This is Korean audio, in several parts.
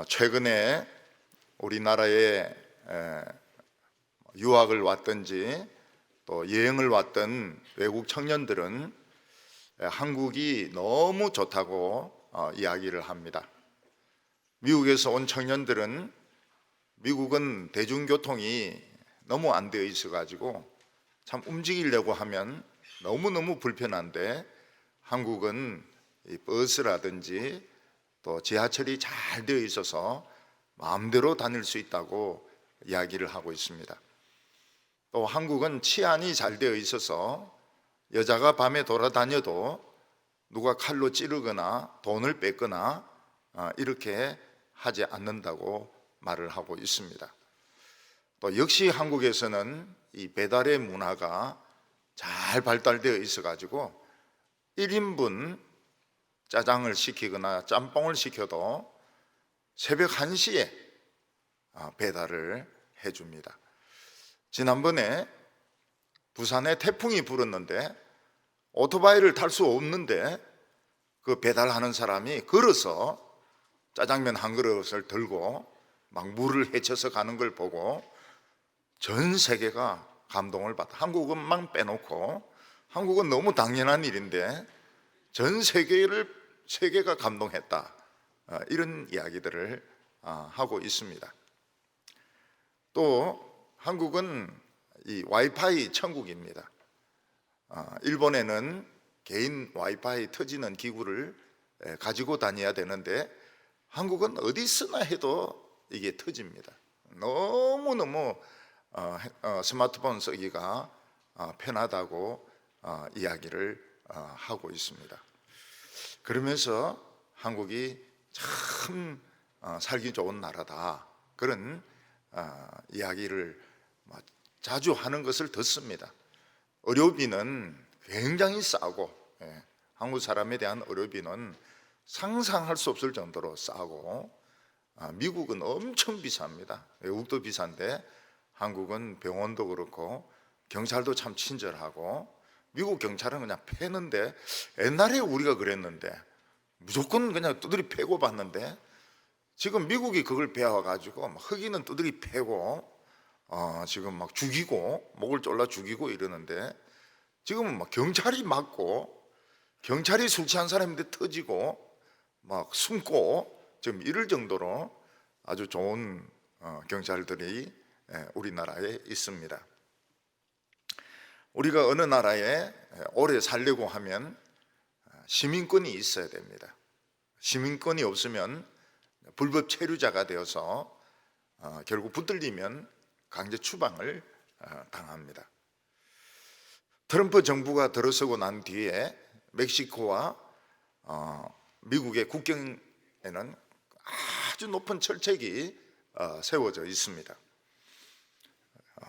최근에 우리나라에 유학을 왔든지 또 여행을 왔던 외국 청년들은 한국이 너무 좋다고 이야기를 합니다. 미국에서 온 청년들은 미국은 대중교통이 너무 안 되어 있어 가지고 참 움직이려고 하면 너무너무 불편한데, 한국은 이 버스라든지 또 지하철이 잘 되어 있어서 마음대로 다닐 수 있다고 이야기를 하고 있습니다. 또 한국은 치안이 잘 되어 있어서 여자가 밤에 돌아다녀도 누가 칼로 찌르거나 돈을 뺏거나 이렇게 하지 않는다고 말을 하고 있습니다. 또 역시 한국에서는 이 배달의 문화가 잘 발달되어 있어 가지고 1인분 짜장을 시키거나 짬뽕을 시켜도 새벽 1시에 배달을 해줍니다. 지난번에 부산에 태풍이 불었는데 오토바이를 탈 수 없는데 그 배달하는 사람이 걸어서 짜장면 한 그릇을 들고 막 물을 헤쳐서 가는 걸 보고 전 세계가 감동을 받아. 한국은만 빼놓고, 한국은 너무 당연한 일인데 전 세계가 감동했다, 이런 이야기들을 하고 있습니다. 또 한국은 이 와이파이 천국입니다. 일본에는 개인 와이파이 터지는 기구를 가지고 다녀야 되는데 한국은 어디 쓰나 해도 이게 터집니다. 너무너무 스마트폰 쓰기가 편하다고 이야기를 하고 있습니다. 그러면서 한국이 참 살기 좋은 나라다, 그런 이야기를 자주 하는 것을 듣습니다. 의료비는 굉장히 싸고, 한국 사람에 대한 의료비는 상상할 수 없을 정도로 싸고, 미국은 엄청 비쌉니다. 외국도 비싼데 한국은 병원도 그렇고 경찰도 참 친절하고, 미국 경찰은 그냥 패는데, 옛날에 우리가 그랬는데 무조건 그냥 두드리 패고 봤는데 지금 미국이 그걸 배워가지고 흑인은 두드리 패고 지금 막 죽이고, 목을 졸라 죽이고 이러는데, 지금은 막 경찰이 맞고, 경찰이 술 취한 사람인데 터지고 막 숨고, 지금 이럴 정도로 아주 좋은 경찰들이 우리나라에 있습니다. 우리가 어느 나라에 오래 살려고 하면 시민권이 있어야 됩니다. 시민권이 없으면 불법 체류자가 되어서 결국 붙들리면 강제 추방을 당합니다. 트럼프 정부가 들어서고 난 뒤에 멕시코와 미국의 국경에는 아주 높은 철책이 세워져 있습니다.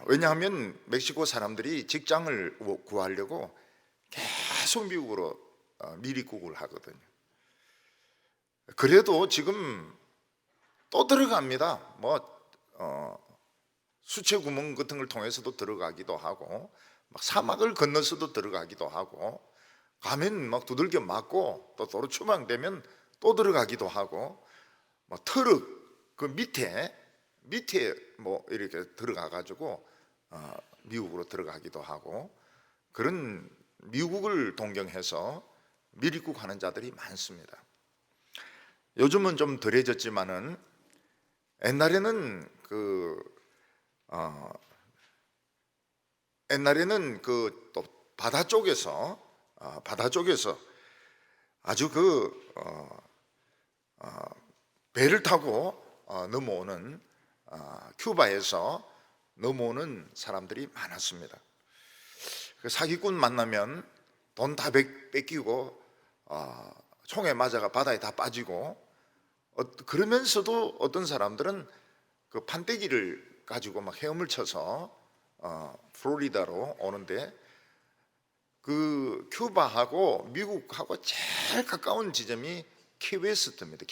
왜냐하면 멕시코 사람들이 직장을 구하려고 계속 미국으로 미리국을 하거든요. 그래도 지금 또 들어갑니다. 수채구멍 같은 걸 통해서도 들어가기도 하고, 막 사막을 건너서도 들어가기도 하고, 가면 막 두들겨 맞고 또 도로 추방되면 또 들어가기도 하고, 막 트럭 그 밑에 뭐 이렇게 들어가 가지고 미국으로 들어가기도 하고, 그런 미국을 동경해서 미리국 하는 자들이 많습니다. 요즘은 좀 덜해졌지만은 옛날에는 또 바다 쪽에서 아주 배를 타고 넘어오는, 큐바에서 넘어오는 사람들이 많았습니다. 그 사기꾼 만나면 돈 다 뺏기고 총에 맞아가 바다에 다 빠지고, 그러면서도 어떤 사람들은 그 판때기를 가지고 막 헤엄을 쳐서 플로리다로 오는데, 그 큐바하고 미국하고 제일 가까운 지점이 키웨스트입니다.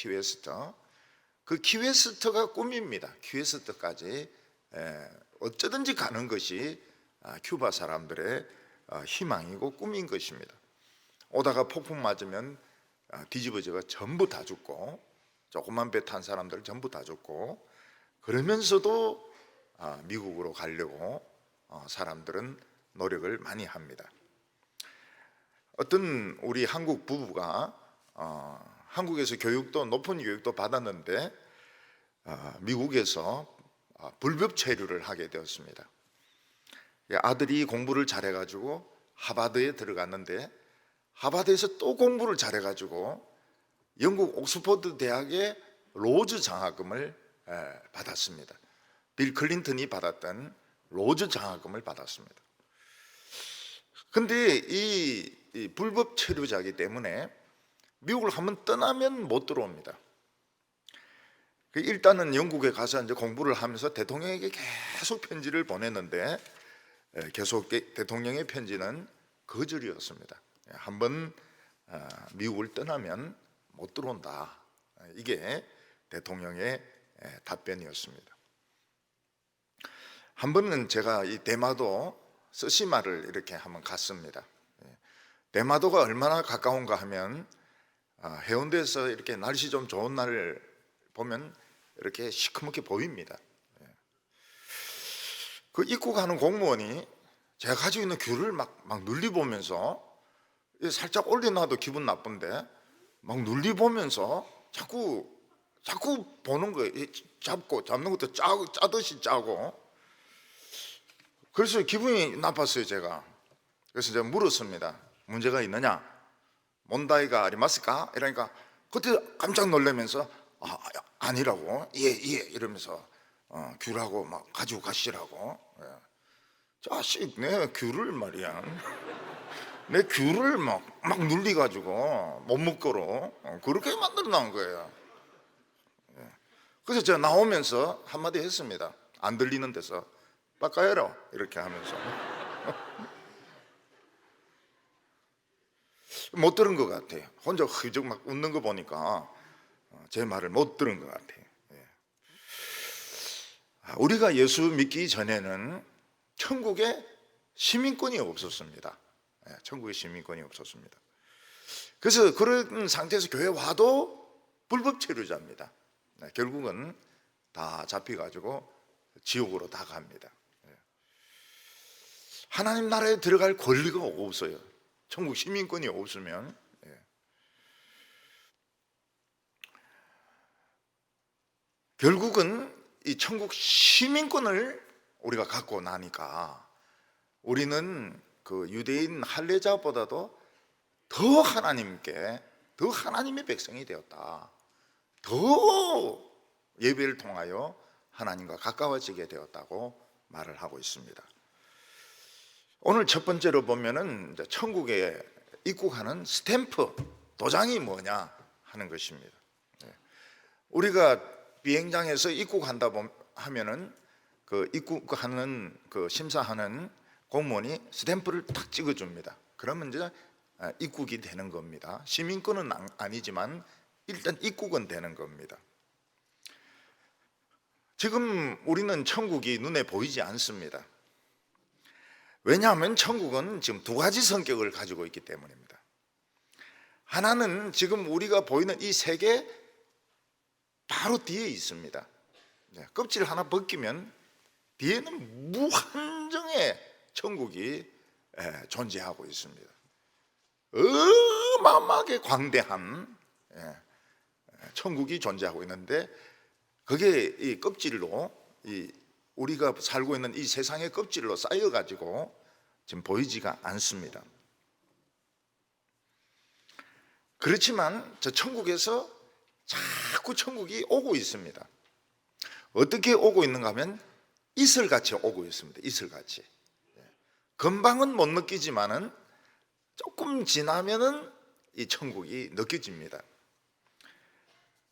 그 키웨스트가 꿈입니다. 키웨스트까지 어쩌든지 가는 것이 큐바 사람들의 희망이고 꿈인 것입니다. 오다가 폭풍 맞으면 뒤집어져가 전부 다 죽고, 조그만 배 탄 사람들 전부 다 죽고, 그러면서도 미국으로 가려고 사람들은 노력을 많이 합니다. 어떤 우리 한국 부부가 한국에서 교육도 높은 교육도 받았는데 미국에서 불법 체류를 하게 되었습니다. 아들이 공부를 잘해가지고 하버드에 들어갔는데 하버드에서 또 공부를 잘해가지고 영국 옥스퍼드 대학의 로즈 장학금을 받았습니다. 빌 클린턴이 받았던 로즈 장학금을 받았습니다. 근데 이 불법 체류자이기 때문에 미국을 한번 떠나면 못 들어옵니다. 일단은 영국에 가서 이제 공부를 하면서 대통령에게 계속 편지를 보냈는데 계속 대통령의 편지는 거절이었습니다. 한번 미국을 떠나면 못 들어온다. 이게 대통령의 답변이었습니다. 한 번은 제가 이 대마도 스시마를 이렇게 한번 갔습니다. 대마도가 얼마나 가까운가 하면 해운대에서 이렇게 날씨 좀 좋은 날 보면 이렇게 시커멓게 보입니다. 그 입국하는 공무원이 제가 가지고 있는 귤을 막 눌리보면서, 살짝 올려놔도 기분 나쁜데 막 눌리보면서 자꾸 보는 거예요. 잡는 것도 짜듯이 짜고. 그래서 기분이 나빴어요, 제가. 그래서 제가 물었습니다. 문제가 있느냐? 몬다이가 아리마스까? 이러니까 그때 깜짝 놀라면서 아니라고, 예 이러면서 귤하고 막 가지고 가시라고. 자식, 내 귤을 말이야, 내 귤을 막 눌리가지고 못 먹도록 그렇게 만들어 놓은 거예요. 그래서 제가 나오면서 한마디 했습니다. 안 들리는 데서 바꿔해라 이렇게 하면서. 못 들은 것 같아요. 혼자 흐적 막 웃는 거 보니까 제 말을 못 들은 것 같아요. 우리가 예수 믿기 전에는 천국에 시민권이 없었습니다. 천국에 시민권이 없었습니다. 그래서 그런 상태에서 교회 와도 불법 체류자입니다. 결국은 다 잡혀가지고 지옥으로 다 갑니다. 하나님 나라에 들어갈 권리가 없어요. 천국 시민권이 없으면. 결국은 이 천국 시민권을 우리가 갖고 나니까 우리는 그 유대인 할례자보다도 더 하나님의 백성이 되었다. 더 예배를 통하여 하나님과 가까워지게 되었다고 말을 하고 있습니다. 오늘 첫 번째로 보면은 천국에 입국하는 스탬프, 도장이 뭐냐 하는 것입니다. 우리가 비행장에서 입국한다 하면은 그 입국하는 그 심사하는 공무원이 스탬프를 탁 찍어줍니다. 그러면 이제 입국이 되는 겁니다. 시민권은 아니지만 일단 입국은 되는 겁니다. 지금 우리는 천국이 눈에 보이지 않습니다. 왜냐하면 천국은 지금 두 가지 성격을 가지고 있기 때문입니다. 하나는 지금 우리가 보이는 이 세계 바로 뒤에 있습니다. 껍질 하나 벗기면 뒤에는 무한정의 천국이 존재하고 있습니다. 어마어마하게 광대한 천국이 존재하고 있는데, 그게 이 껍질로, 우리가 살고 있는 이 세상의 껍질로 쌓여가지고 지금 보이지가 않습니다. 그렇지만 저 천국에서 자꾸 천국이 오고 있습니다. 어떻게 오고 있는가 하면 이슬같이 오고 있습니다. 이슬같이. 금방은 못 느끼지만은 조금 지나면은 이 천국이 느껴집니다.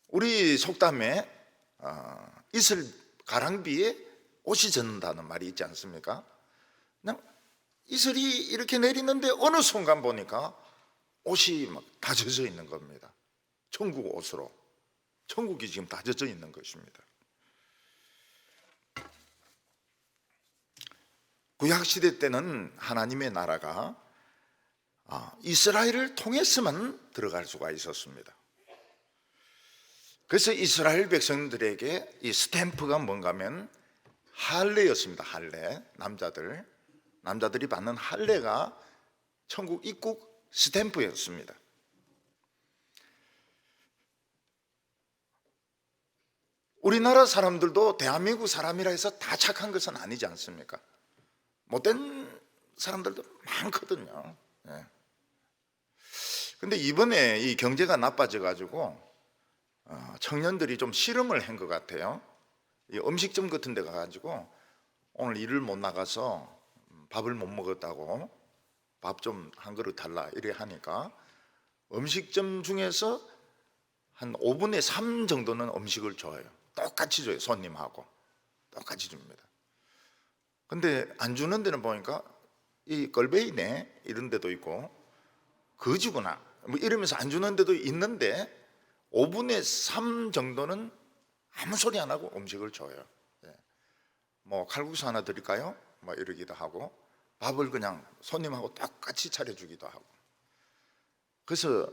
우리 속담에 이슬 가랑비에 옷이 젖는다는 말이 있지 않습니까? 그냥 이슬이 이렇게 내리는데 어느 순간 보니까 옷이 막 다 젖어 있는 겁니다. 천국 옷으로. 천국이 지금 다 젖어 있는 것입니다. 구약시대 때는 하나님의 나라가 이스라엘을 통해서만 들어갈 수가 있었습니다. 그래서 이스라엘 백성들에게 이 스탬프가 뭔가 하면 할례였습니다. 할례. 남자들이 받는 할례가 천국 입국 스탬프였습니다. 우리나라 사람들도 대한민국 사람이라 해서 다 착한 것은 아니지 않습니까? 못된 사람들도 많거든요. 근데 이번에 이 경제가 나빠져 가지고 청년들이 좀 실험을 한 것 같아요. 이 음식점 같은 데 가가지고 오늘 일을 못 나가서 밥을 못 먹었다고 밥 좀 한 그릇 달라 이래 하니까 음식점 중에서 한 5분의 3 정도는 음식을 줘요. 똑같이 줘요. 손님하고 똑같이 줍니다. 근데 안 주는 데는 보니까 이 걸베이네 이런 데도 있고 거지구나 뭐 이러면서 안 주는 데도 있는데 5분의 3 정도는 아무 소리 안 하고 음식을 줘요. 뭐 칼국수 하나 드릴까요? 뭐 이러기도 하고 밥을 그냥 손님하고 똑같이 차려주기도 하고. 그래서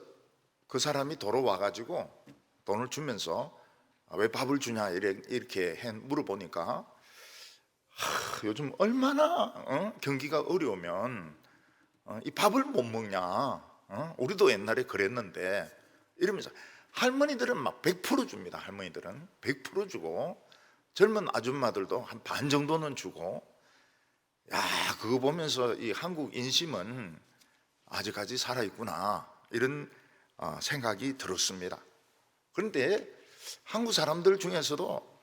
그 사람이 돌아와가지고 돈을 주면서 왜 밥을 주냐 이렇게 물어보니까 요즘 얼마나 경기가 어려우면 이 밥을 못 먹냐, 우리도 옛날에 그랬는데 이러면서 할머니들은 막 100% 줍니다. 할머니들은 100% 주고 젊은 아줌마들도 한 반 정도는 주고. 야, 그거 보면서 이 한국 인심은 아직까지 살아있구나 이런 생각이 들었습니다. 그런데 한국 사람들 중에서도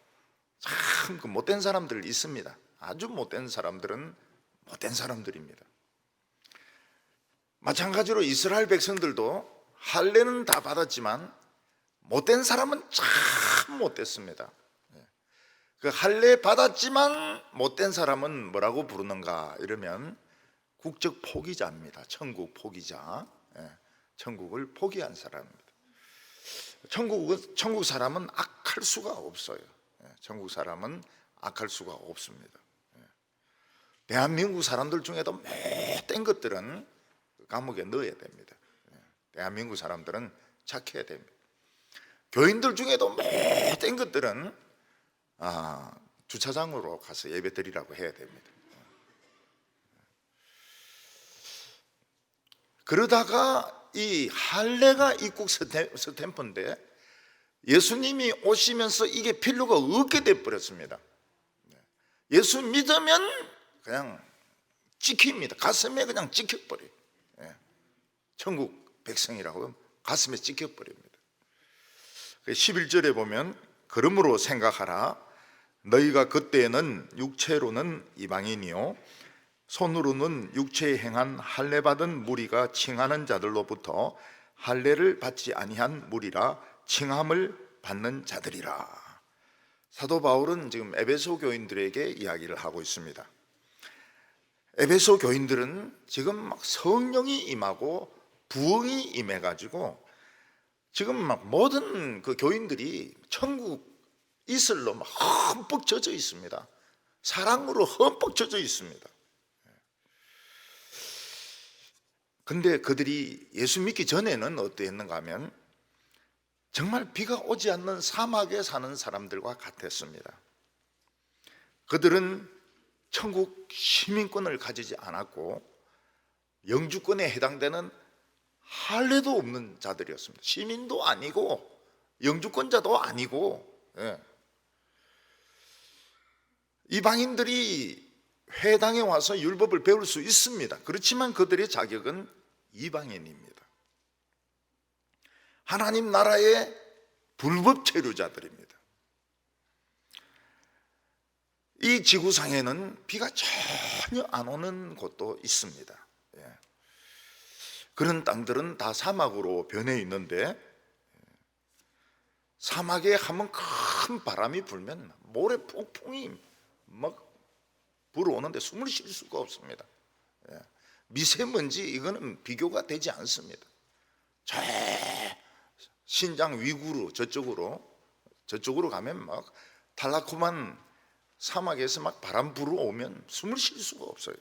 참 그 못된 사람들 있습니다. 아주 못된 사람들은 못된 사람들입니다. 마찬가지로 이스라엘 백성들도 할례는 다 받았지만 못된 사람은 참 못됐습니다. 그 할례 받았지만 못된 사람은 뭐라고 부르는가 이러면 국적 포기자입니다. 천국 포기자. 천국을 포기한 사람입니다. 천국 사람은 악할 수가 없어요. 천국 사람은 악할 수가 없습니다. 대한민국 사람들 중에도 못된 것들은 감옥에 넣어야 됩니다. 대한민국 사람들은 착해야 됩니다. 교인들 중에도 못된 것들은 주차장으로 가서 예배 드리라고 해야 됩니다. 그러다가 이 할례가 입국 스탬프인데 예수님이 오시면서 이게 필요가 없게 돼버렸습니다. 예수 믿으면 그냥 찍힙니다. 가슴에 그냥 찍혀버려요. 천국 백성이라고 가슴에 찍혀버립니다. 11절에 보면 그러므로 생각하라. 너희가 그때에는 육체로는 이방인이요 손으로는 육체에 행한 할례 받은 무리가 칭하는 자들로부터 할례를 받지 아니한 무리라 칭함을 받는 자들이라. 사도 바울은 지금 에베소 교인들에게 이야기를 하고 있습니다. 에베소 교인들은 지금 막 성령이 임하고 부흥이 임해가지고 지금 막 모든 그 교인들이 천국 이슬로 막 흠뻑 젖어 있습니다. 사랑으로 흠뻑 젖어 있습니다. 근데 그들이 예수 믿기 전에는 어떠했는가 하면 정말 비가 오지 않는 사막에 사는 사람들과 같았습니다. 그들은 천국 시민권을 가지지 않았고 영주권에 해당되는 할례도 없는 자들이었습니다. 시민도 아니고 영주권자도 아니고. 이방인들이 회당에 와서 율법을 배울 수 있습니다. 그렇지만 그들의 자격은 이방인입니다. 하나님 나라의 불법 체류자들입니다. 이 지구상에는 비가 전혀 안 오는 곳도 있습니다. 그런 땅들은 다 사막으로 변해 있는데 사막에 한번 큰 바람이 불면 모래 폭풍이 막 불어오는데 숨을 쉴 수가 없습니다. 미세먼지 이거는 비교가 되지 않습니다. 저 신장 위구르 저쪽으로 가면 막 달라쿠만 사막에서 막 바람 불어오면 숨을 쉴 수가 없어요.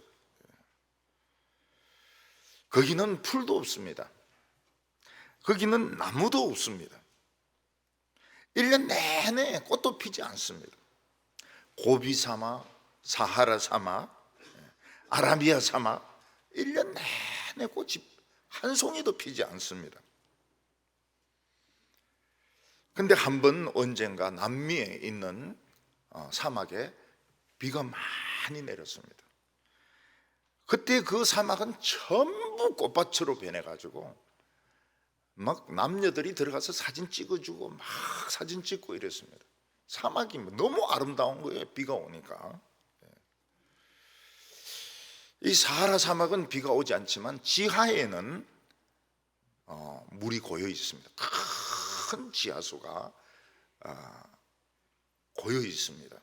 거기는 풀도 없습니다. 거기는 나무도 없습니다. 1년 내내 꽃도 피지 않습니다. 고비 사막, 사하라 사막, 아라비아 사막, 1년 내내 꽃이 한 송이도 피지 않습니다. 근데 한 번 언젠가 남미에 있는 사막에 비가 많이 내렸습니다. 그때 그 사막은 전부 꽃밭으로 변해가지고 막 남녀들이 들어가서 사진 찍어주고 막 사진 찍고 이랬습니다. 사막이 너무 아름다운 거예요, 비가 오니까. 이 사하라 사막은 비가 오지 않지만 지하에는 물이 고여 있습니다. 큰 지하수가 고여 있습니다.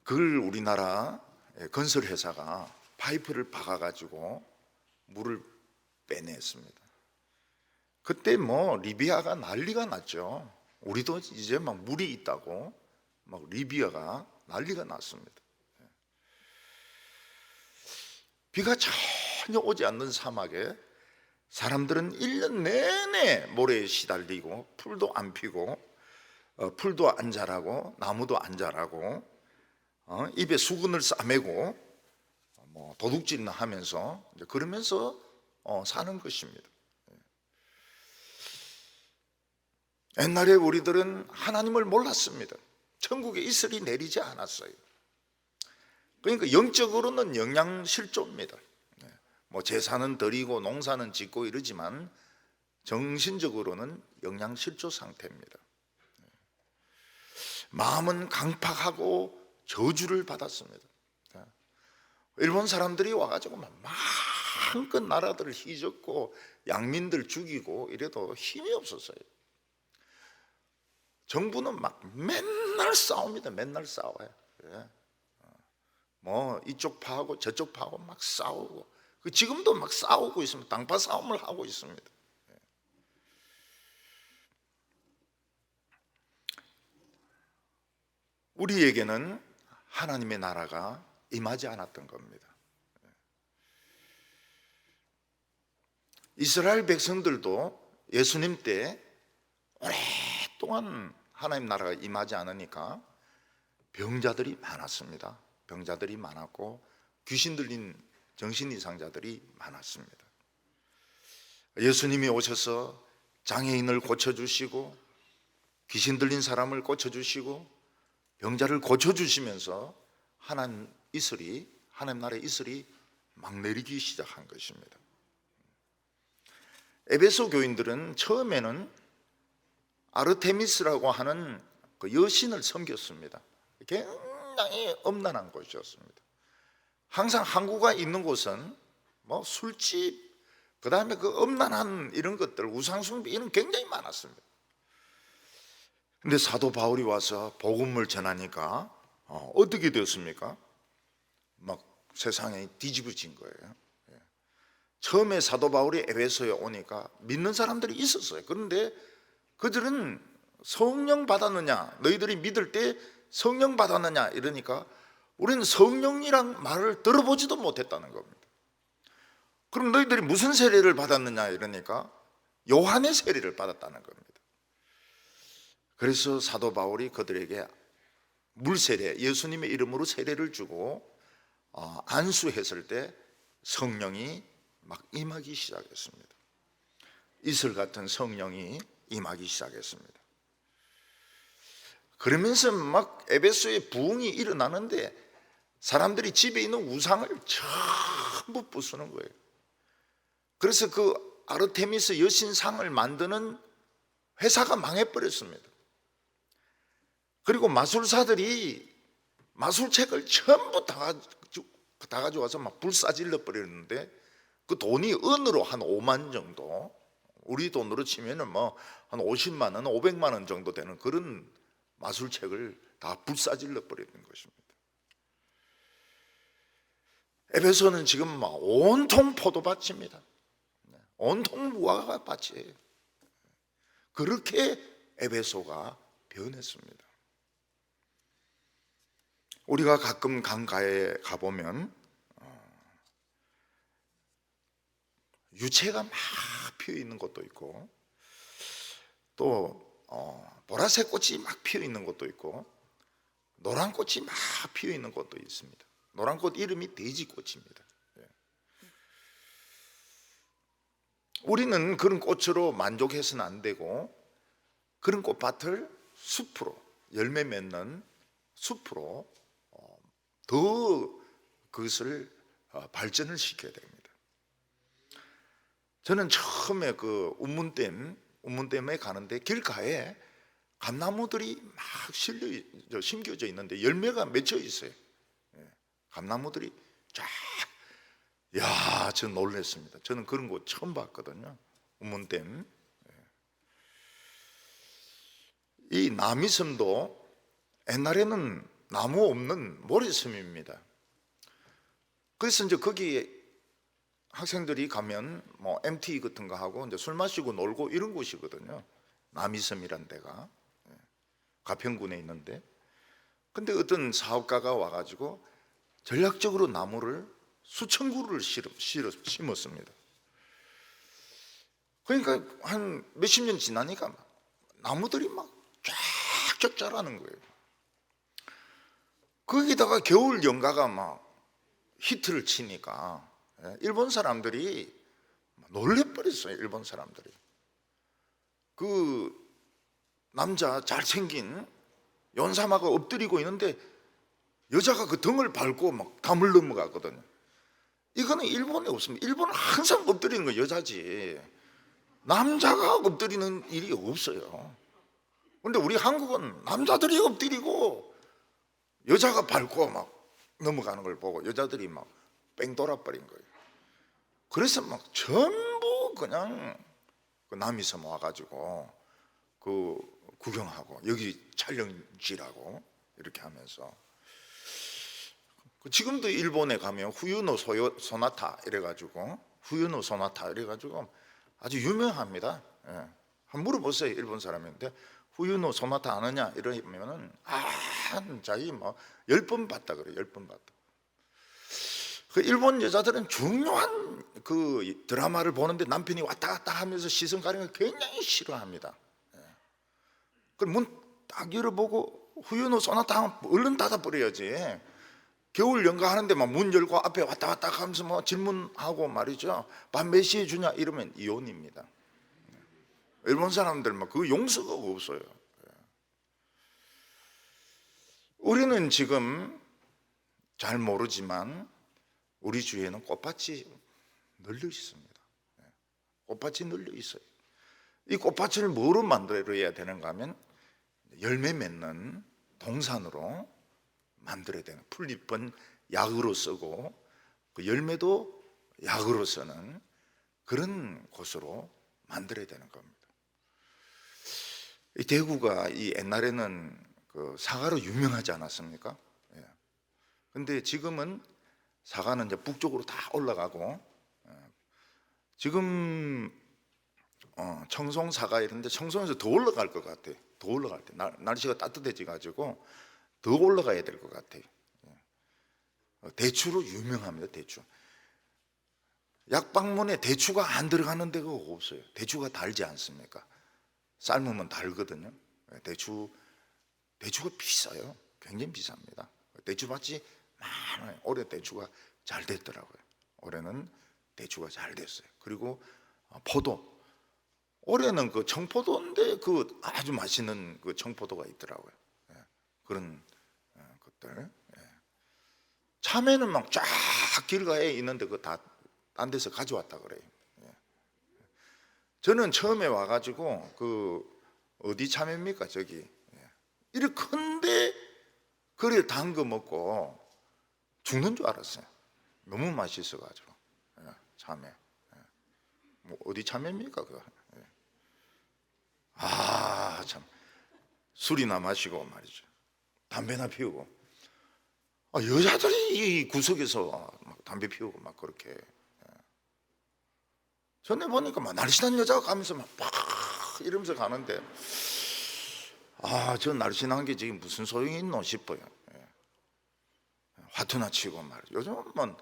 그걸 우리나라 건설회사가 파이프를 박아가지고 물을 빼냈습니다. 그때 리비아가 난리가 났죠. 우리도 이제 막 물이 있다고 막 리비아가 난리가 났습니다. 비가 전혀 오지 않는 사막에 사람들은 1년 내내 모래에 시달리고 풀도 안 피고 풀도 안 자라고 나무도 안 자라고 입에 수건을 싸매고 도둑질이나 하면서 그러면서 사는 것입니다. 옛날에 우리들은 하나님을 몰랐습니다. 천국에 이슬이 내리지 않았어요. 그러니까 영적으로는 영양실조입니다. 제사는 드리고 농사는 짓고 이러지만 정신적으로는 영양실조 상태입니다. 마음은 강팍하고 저주를 받았습니다. 일본 사람들이 와가지고 마음껏 나라들을 휘젓고 양민들 죽이고 이래도 힘이 없었어요. 정부는 막 맨날 싸웁니다. 맨날 싸워요. 이쪽 파하고 저쪽 파하고 막 싸우고 지금도 막 싸우고 있습니다. 당파 싸움을 하고 있습니다. 우리에게는 하나님의 나라가 임하지 않았던 겁니다. 이스라엘 백성들도 예수님 때 오랫동안 하나님 나라가 임하지 않으니까 병자들이 많았습니다. 병자들이 많았고 귀신 들린 정신 이상자들이 많았습니다. 예수님이 오셔서 장애인을 고쳐주시고 귀신 들린 사람을 고쳐주시고 병자를 고쳐주시면서 하나님 나라의 이슬이 막 내리기 시작한 것입니다. 에베소 교인들은 처음에는 아르테미스라고 하는 그 여신을 섬겼습니다. 굉장히 엄란한 곳이었습니다. 항상 항구가 있는 곳은 술집, 그 다음에 그 엄란한 이런 것들, 우상숭배 이런 굉장히 많았습니다. 근데 사도 바울이 와서 복음을 전하니까 어떻게 되었습니까? 막 세상이 뒤집어진 거예요. 처음에 사도 바울이 에베소에 오니까 믿는 사람들이 있었어요. 그런데 그들은 성령 받았느냐, 너희들이 믿을 때 성령 받았느냐 이러니까 우리는 성령이란 말을 들어보지도 못했다는 겁니다. 그럼 너희들이 무슨 세례를 받았느냐 이러니까 요한의 세례를 받았다는 겁니다. 그래서 사도 바울이 그들에게 물세례, 예수님의 이름으로 세례를 주고 안수했을 때 성령이 막 임하기 시작했습니다. 이슬 같은 성령이 임하기 시작했습니다. 그러면서 막 에베소에 부흥이 일어나는데 사람들이 집에 있는 우상을 전부 부수는 거예요. 그래서 그 아르테미스 여신상을 만드는 회사가 망해버렸습니다. 그리고 마술사들이 마술책을 전부 다 가져와서 막 불사질러 버렸는데 그 돈이 은으로 한 5만 정도, 우리 돈으로 치면은 한 50만 원, 500만 원 정도 되는 그런 마술책을 다 불사질러 버리는 것입니다. 에베소는 지금 온통 포도밭입니다. 온통 무화과 밭이에요. 그렇게 에베소가 변했습니다. 우리가 가끔 강가에 가보면 유채가 막 피어 있는 것도 있고 또 보라색 꽃이 막 피어 있는 곳도 있고 노란 꽃이 막 피어 있는 곳도 있습니다. 노란 꽃 이름이 돼지꽃입니다. 우리는 그런 꽃으로 만족해서는 안 되고 그런 꽃밭을 숲으로, 열매 맺는 숲으로 더 그것을 발전을 시켜야 됩니다. 저는 처음에 그 운문댐에 가는데 길가에 감나무들이 막 심겨져 있는데 열매가 맺혀 있어요. 감나무들이 쫙, 야, 저 놀랐습니다. 저는 그런 곳 처음 봤거든요. 운문댐. 이 남이섬도 옛날에는 나무 없는 모래섬입니다. 그래서 이제 거기 학생들이 가면 뭐 MT 같은 거 하고 이제 술 마시고 놀고 이런 곳이거든요. 남이섬이란 데가 가평군에 있는데, 근데 어떤 사업가가 와가지고 전략적으로 나무를 수천 그루를 심었습니다. 그러니까 한 몇십 년 지나니까 나무들이 막 쫙쫙 자라는 거예요. 거기다가 겨울 연가가 막 히트를 치니까 일본 사람들이 놀래버렸어요. 일본 사람들이 그 남자 잘생긴 연사마가 엎드리고 있는데 여자가 그 등을 밟고 막 담을 넘어가거든요. 이거는 일본에 없습니다. 일본은 항상 엎드리는 거 여자지 남자가 엎드리는 일이 없어요. 그런데 우리 한국은 남자들이 엎드리고 여자가 밟고 막 넘어가는 걸 보고 여자들이 막 뺑 돌아버린 거예요. 그래서 막 전부 그냥 그 남이섬 와가지고 그 구경하고 여기 촬영지라고 이렇게 하면서, 지금도 일본에 가면 후유노 소나타 이래가지고 아주 유명합니다. 한번 물어보세요. 일본 사람인데 후유노 소나타 아느냐 이러면은 자기 뭐 10번 봤다 그래요. 10번 봤다. 그 일본 여자들은 중요한 그 드라마를 보는데 남편이 왔다 갔다 하면서 시선 가리는 걸 굉장히 싫어합니다. 그럼 문 딱 열어보고 후유노 소나타 하면 얼른 닫아버려야지. 겨울 연가 하는데 막 문 열고 앞에 왔다 갔다 하면서 뭐 질문하고 말이죠. 밥 몇 시에 주냐 이러면 이혼입니다. 일본 사람들 막 그 용서가 없어요. 우리는 지금 잘 모르지만 우리 주위에는 꽃밭이 널려 있습니다. 꽃밭이 널려 있어요. 이 꽃밭을 뭐로 만들어야 되는가 하면 열매 맺는 동산으로 만들어야 되는, 풀잎은 약으로 쓰고 그 열매도 약으로 쓰는 그런 곳으로 만들어야 되는 겁니다. 이 대구가 이 옛날에는 그 사과로 유명하지 않았습니까? 근데 지금은 사과는 이제 북쪽으로 다 올라가고, 지금 청송 사과 이런데 청송에서 더 올라갈 것 같아. 더 올라갈 때 날씨가 따뜻해져 가지고 더 올라가야 될 것 같아요. 대추로 유명합니다. 대추. 약방문에 대추가 안 들어가는 데가 없어요. 대추가 달지 않습니까? 삶으면 달거든요. 대추가 비싸요. 굉장히 비쌉니다. 대추밭이 많아요. 올해 대추가 잘 됐더라고요. 올해는 대추가 잘 됐어요. 그리고 포도. 올해는 그 청포도인데 그 아주 맛있는 그 청포도가 있더라고요. 그런 것들. 참외는 막 쫙 길가에 있는데 그 다 딴 데서 가져왔다 그래요. 저는 처음에 와가지고 그 어디 참외입니까 저기 이렇게 큰데 그래 담궈 먹고 죽는 줄 알았어요. 너무 맛있어가지고. 참외. 뭐 어디 참외입니까 그거. 참 술이나 마시고 말이죠. 담배나 피우고. 여자들이 이 구석에서 막 담배 피우고 막 그렇게. 전에 보니까 막 날씬한 여자가 가면서 막 이러면서 가는데, 저 날씬한 게 지금 무슨 소용이 있노 싶어요. 화투나 치고 말이죠. 요즘은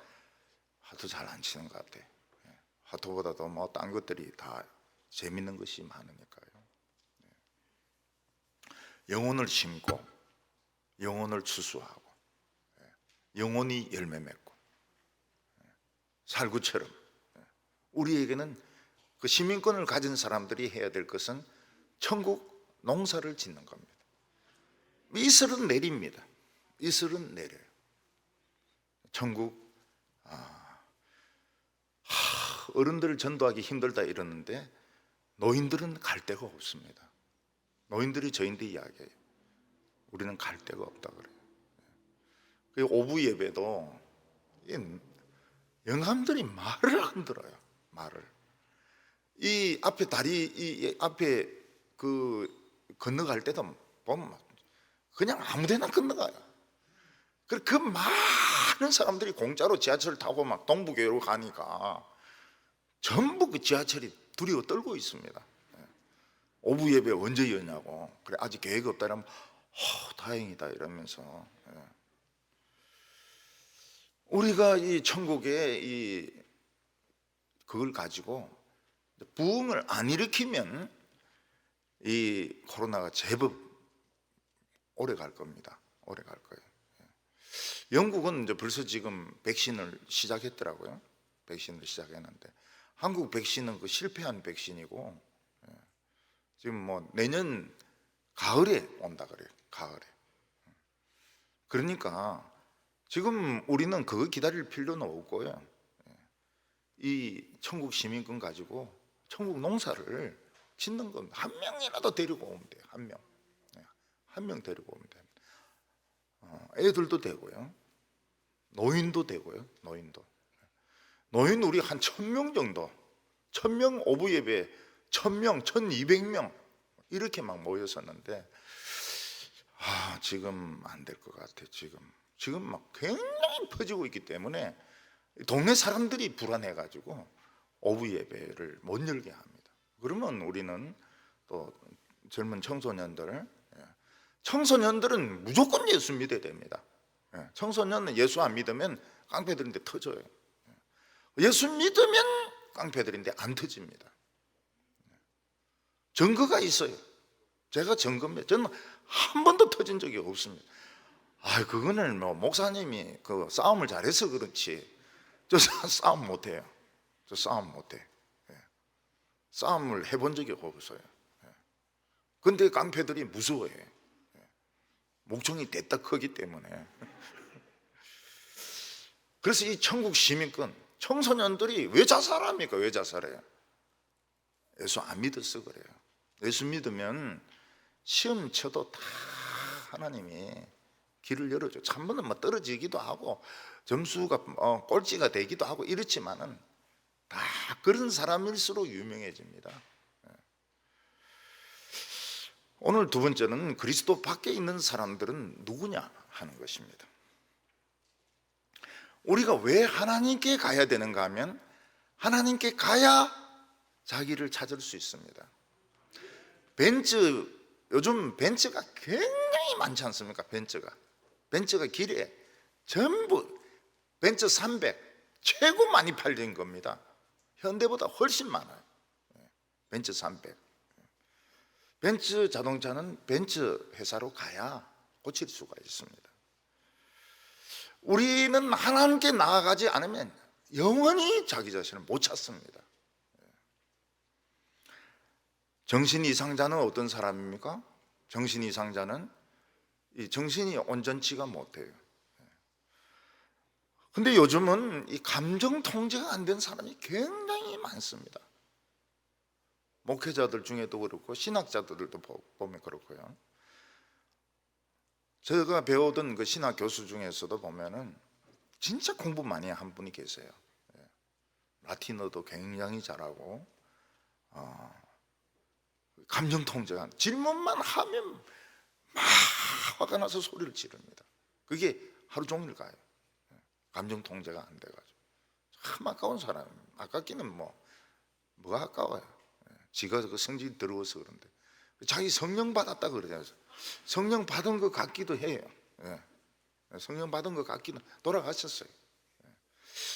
화투 잘 안 치는 것 같아. 화투보다도 뭐 딴 것들이 다 재밌는 것이 많으니까요. 영혼을 심고 영혼을 추수하고 영혼이 열매 맺고 살구처럼 우리에게는 그 시민권을 가진 사람들이 해야 될 것은 천국 농사를 짓는 겁니다. 이슬은 내립니다. 이슬은 내려요. 천국 어른들을 전도하기 힘들다 이러는데 노인들은 갈 데가 없습니다. 노인들이 저희한테 이야기해요. 우리는 갈 데가 없다 그래요. 오부 예배도 영감들이 말을 안 들어요. 말을. 이 앞에 다리 이 앞에 그 건너갈 때도 보면 그냥 아무데나 건너가요. 그 많은 사람들이 공짜로 지하철 타고 막 동부교회로 가니까 전부 그 지하철이 두려워 떨고 있습니다. 오부 예배 언제 여냐고. 그래 아직 계획 없다 이러면 다행이다 이러면서 우리가 이 천국에 이 그걸 가지고 부흥을 안 일으키면 이 코로나가 제법 오래 갈 겁니다. 오래 갈 거예요. 영국은 이제 벌써 지금 백신을 시작했더라고요. 백신을 시작했는데 한국 백신은 그 실패한 백신이고 지금 뭐 내년 가을에 온다 그래요. 가을에. 그러니까 지금 우리는 그거 기다릴 필요는 없고요. 이 천국 시민권 가지고 천국 농사를 짓는 겁니다. 한 명이라도 데리고 오면 돼요. 한 명. 한 명 데리고 오면 됩니다. 애들도 되고요. 노인도 되고요. 노인 우리 한 1000명 정도 1000명 오부 예배 1000명 1200명 이렇게 막 모였었는데 지금 안 될 것 같아. 지금 막 굉장히 퍼지고 있기 때문에 동네 사람들이 불안해 가지고 오부 예배를 못 열게 합니다. 그러면 우리는 또 젊은 청소년들은 무조건 예수 믿어야 됩니다. 청소년은 예수 안 믿으면 깡패들인데 터져요. 예수 믿으면 깡패들인데 안 터집니다. 증거가 있어요. 제가 증거입니다. 저는 한 번도 터진 적이 없습니다. 그거는 뭐 목사님이 그 싸움을 잘해서 그렇지 저 싸움 못해요. 저 싸움 못해. 싸움을 해본 적이 없어요. 근데 깡패들이 무서워해요. 목청이 됐다 크기 때문에. 그래서 이 천국 시민권 청소년들이 왜 자살합니까? 왜 자살해요? 예수 안 믿어서 그래요. 예수 믿으면 시험 쳐도 다 하나님이 길을 열어줘. 한 번은 뭐 떨어지기도 하고 점수가 꼴찌가 되기도 하고 이렇지만은 다 그런 사람일수록 유명해집니다. 오늘 두 번째는 그리스도 밖에 있는 사람들은 누구냐 하는 것입니다. 우리가 왜 하나님께 가야 되는가 하면 하나님께 가야 자기를 찾을 수 있습니다. 요즘 벤츠가 굉장히 많지 않습니까? 벤츠가 길에 전부 벤츠 300 최고 많이 팔린 겁니다. 현대보다 훨씬 많아요. 벤츠 300. 벤츠 자동차는 벤츠 회사로 가야 고칠 수가 있습니다. 우리는 하나님께 나아가지 않으면 영원히 자기 자신을 못 찾습니다. 정신 이상자는 어떤 사람입니까? 정신 이상자는 이 정신이 온전치가 못해요. 근데 요즘은 이 감정 통제가 안 된 사람이 굉장히 많습니다. 목회자들 중에도 그렇고 신학자들도 보면 그렇고요. 제가 배우던 그 신학 교수 중에서도 보면은 진짜 공부 많이 한 분이 계세요. 라틴어도 굉장히 잘하고 감정 통제가 질문만 하면 막 화가 나서 소리를 지릅니다. 그게 하루 종일 가요. 감정 통제가 안 돼가지고 참 아까운 사람. 아깝기는 뭐가 아까워요. 지가 그 성질 더러워서 그런데 자기 성령 받았다 그러잖아요. 성령 받은 것 같기도 해요. 성령 받은 것 같기도 돌아가셨어요.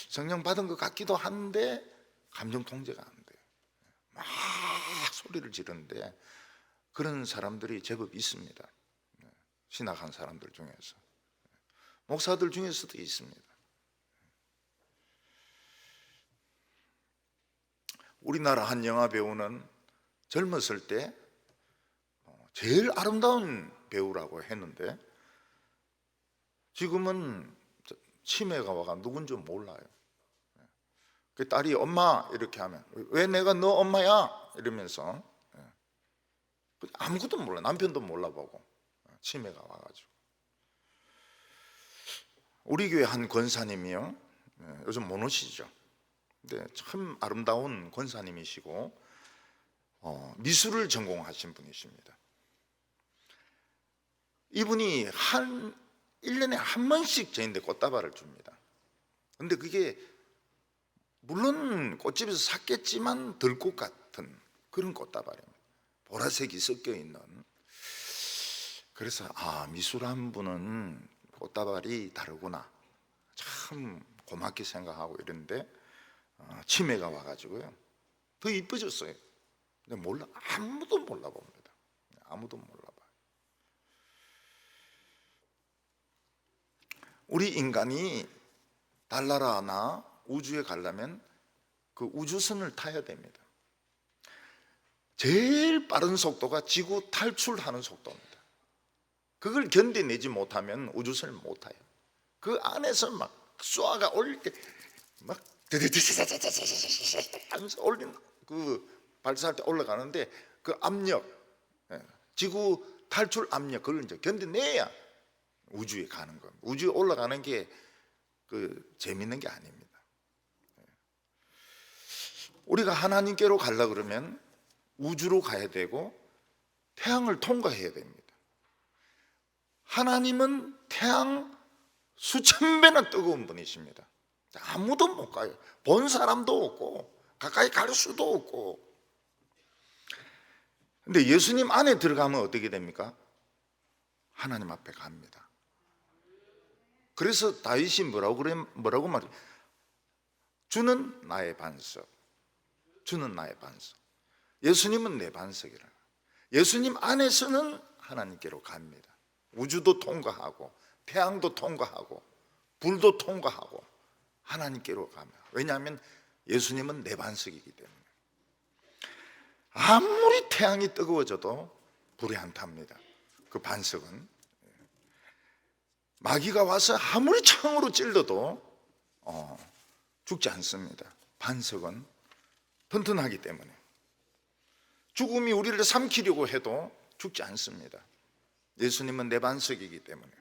성령 받은 것 같기도 한데 감정 통제가 안 돼요. 막 소리를 지르는데 그런 사람들이 제법 있습니다. 신학한 사람들 중에서, 목사들 중에서도 있습니다. 우리나라 한 영화 배우는 젊었을 때 제일 아름다운 배우라고 했는데 지금은 치매가 와가 누군지 몰라요. 그 딸이 엄마 이렇게 하면 왜 내가 너 엄마야 이러면서 아무것도 몰라. 남편도 몰라보고 치매가 와가지고. 우리 교회 한 권사님이요, 요즘 못 오시죠. 근데 참 아름다운 권사님이시고 미술을 전공하신 분이십니다. 이분이 1년에 한 번씩 저희한테 꽃다발을 줍니다. 근데 그게 물론 꽃집에서 샀겠지만 들꽃 같은 그런 꽃다발입니다. 보라색이 섞여 있는. 그래서 미술한 분은 꽃다발이 다르구나, 참 고맙게 생각하고 이랬는데 치매가 와가지고요 더 이뻐졌어요. 근데 몰라, 아무도 몰라봅니다. 아무도 몰라봐요. 우리 인간이 달나라나 우주에 가려면 그 우주선을 타야 됩니다. 제일 빠른 속도가 지구 탈출하는 속도입니다. 그걸 견뎌내지 못하면 우주선을 못 타요. 그 안에서 막 쏘아가 올릴 때 막 하면서 올린 그 발사할 때 올라가는데 그 압력, 지구 탈출 압력, 그걸 이제 견뎌내야 우주에 가는 겁니다. 우주에 올라가는 게 그 재밌는 게 아닙니다. 우리가 하나님께로 가려 그러면 우주로 가야 되고 태양을 통과해야 됩니다. 하나님은 태양 수천 배나 뜨거운 분이십니다. 아무도 못 가요. 본 사람도 없고 가까이 갈 수도 없고. 근데 예수님 안에 들어가면 어떻게 됩니까? 하나님 앞에 갑니다. 그래서 다윗이 뭐라고 말해요? 주는 나의 반석, 주는 나의 반석. 예수님은 내 반석이라. 예수님 안에서는 하나님께로 갑니다. 우주도 통과하고 태양도 통과하고 불도 통과하고 하나님께로 갑니다. 왜냐하면 예수님은 내 반석이기 때문에. 아무리 태양이 뜨거워져도 불에 안 탑니다. 그 반석은. 마귀가 와서 아무리 창으로 찔러도 죽지 않습니다. 반석은 튼튼하기 때문에. 죽음이 우리를 삼키려고 해도 죽지 않습니다. 예수님은 내 반석이기 때문에.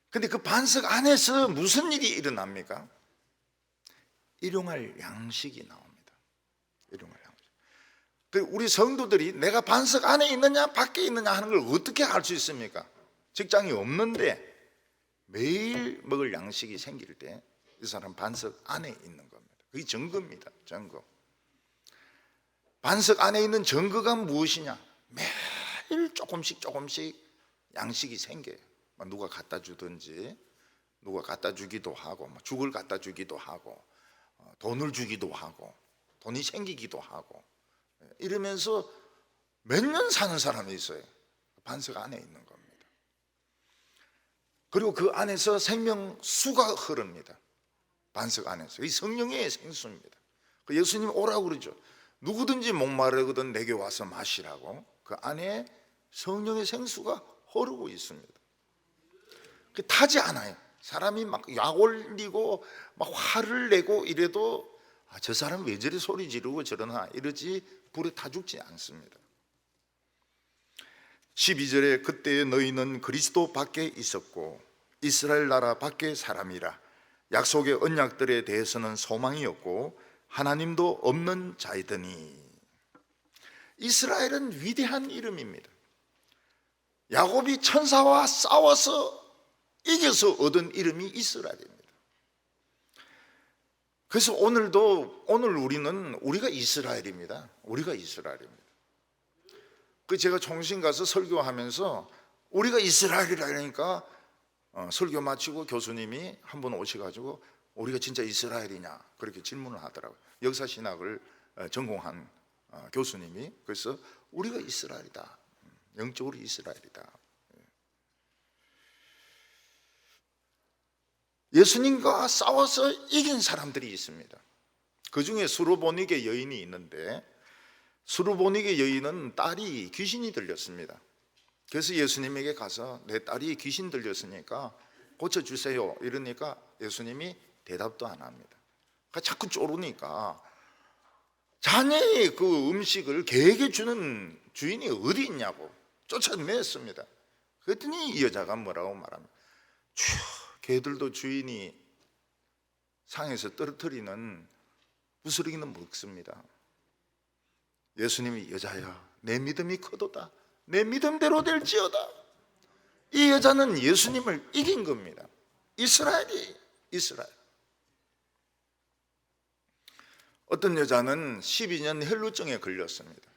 근데 그 반석 안에서 무슨 일이 일어납니까? 일용할 양식이 나옵니다. 일용할 양식. 우리 성도들이 내가 반석 안에 있느냐 밖에 있느냐 하는 걸 어떻게 알 수 있습니까? 직장이 없는데 매일 먹을 양식이 생길 때 이 사람 반석 안에 있는 겁니다. 그게 증거입니다. 증거. 반석 안에 있는 증거가 무엇이냐? 매일 조금씩 양식이 생겨요. 누가 갖다 주든지, 누가 갖다 주기도 하고, 죽을 갖다 주기도 하고, 돈을 주기도 하고, 돈이 생기기도 하고, 이러면서 몇 년 사는 사람이 있어요. 반석 안에 있는 겁니다. 그리고 그 안에서 생명수가 흐릅니다. 반석 안에서. 이 성령의 생수입니다. 예수님 오라고 그러죠. 누구든지 목마르거든 내게 와서 마시라고. 그 안에 성령의 생수가 흐르고 있습니다. 타지 않아요. 사람이 막 약 올리고 막 화를 내고 이래도 저 사람 왜 저리 소리 지르고 저러나 이러지 불에 타 죽지 않습니다. 12절에 그때 너희는 그리스도 밖에 있었고 이스라엘 나라 밖에 사람이라. 약속의 언약들에 대해서는 소망이 없고 하나님도 없는 자이더니. 이스라엘은 위대한 이름입니다. 야곱이 천사와 싸워서 이겨서 얻은 이름이 이스라엘입니다. 그래서 오늘 우리가 이스라엘입니다. 우리가 이스라엘입니다. 제가 총신 가서 설교하면서 우리가 이스라엘이라니까 설교 마치고 교수님이 한 번 오셔가지고 우리가 진짜 이스라엘이냐 그렇게 질문을 하더라고요. 역사신학을 전공한 교수님이. 그래서 우리가 이스라엘이다, 영적으로 이스라엘이다. 예수님과 싸워서 이긴 사람들이 있습니다. 그 중에 수르보니게 여인이 있는데, 수르보니게 여인은 딸이 귀신이 들렸습니다. 그래서 예수님에게 가서 내 딸이 귀신 들렸으니까 고쳐주세요 이러니까 예수님이 대답도 안 합니다. 그러니까 자꾸 쪼르니까 자네의 그 음식을 개에게 주는 주인이 어디 있냐고 쫓아냈습니다. 그랬더니 이 여자가 뭐라고 말합니다. 주여, 개들도 주인이 상에서 떨어뜨리는 부스러기는 먹습니다. 예수님이 여자야, 내 믿음이 크도다, 내 믿음대로 될지어다. 이 여자는 예수님을 이긴 겁니다. 이스라엘이 이스라엘. 어떤 여자는 12년 혈루증에 걸렸습니다.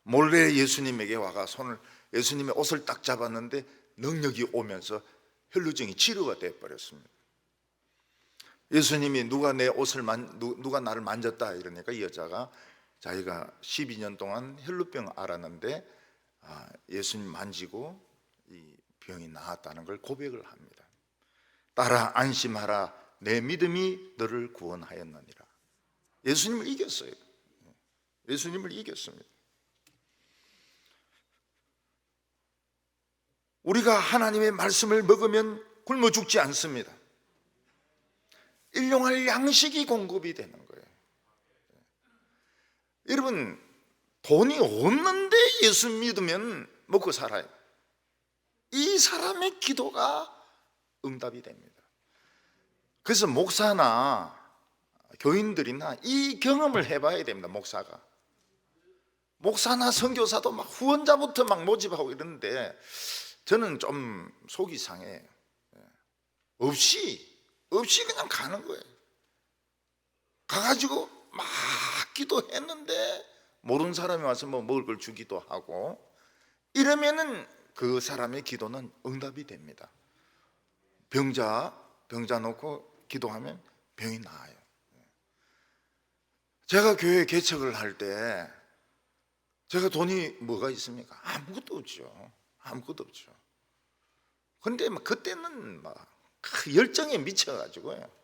몰래 예수님에게 와가 손을, 예수님의 옷을 딱 잡았는데 능력이 오면서 혈루증이 치료가 되어버렸습니다. 예수님이 누가 내 옷을 누가 나를 만졌다 이러니까 이 여자가 자기가 12년 동안 혈루병 앓았는데 예수님 만지고 이 병이 나았다는 걸 고백을 합니다. 딸아 안심하라, 내 믿음이 너를 구원하였느니라. 예수님을 이겼어요. 예수님을 이겼습니다. 우리가 하나님의 말씀을 먹으면 굶어 죽지 않습니다. 일용할 양식이 공급이 되는 거예요. 여러분, 돈이 없는데 예수 믿으면 먹고 살아요. 이 사람의 기도가 응답이 됩니다. 그래서 목사나 교인들이나 이 경험을 해봐야 됩니다. 목사나 선교사도 막 후원자부터 막 모집하고 이러는데 저는 좀 속이 상해요. 없이 그냥 가는 거예요. 가가지고 막 기도했는데 모르는 사람이 와서 뭐 먹을 걸 주기도 하고 이러면은 그 사람의 기도는 응답이 됩니다. 병자 놓고 기도하면 병이 나아요. 제가 교회 개척을 할 때 제가 돈이 뭐가 있습니까? 아무것도 없죠. 아무것도 없죠. 근데 막 그때는 막 열정에 미쳐가지고요.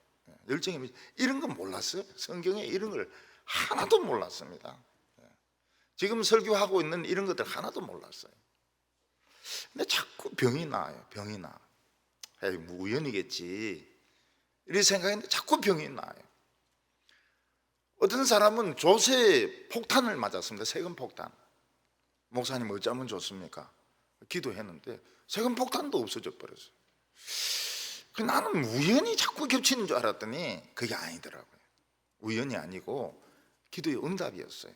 이런 건 몰랐어요. 성경에 이런 걸 하나도 몰랐습니다. 지금 설교하고 있는 이런 것들 하나도 몰랐어요. 근데 자꾸 병이 나요. 병이 나. 에이, 뭐 우연이겠지 이렇게 생각했는데 자꾸 병이 나요. 어떤 사람은 조세 폭탄을 맞았습니다. 세금 폭탄. 목사님 어쩌면 좋습니까? 기도했는데 세금 폭탄도 없어져 버렸어요. 나는 우연히 자꾸 겹치는 줄 알았더니 그게 아니더라고요. 우연이 아니고 기도의 응답이었어요.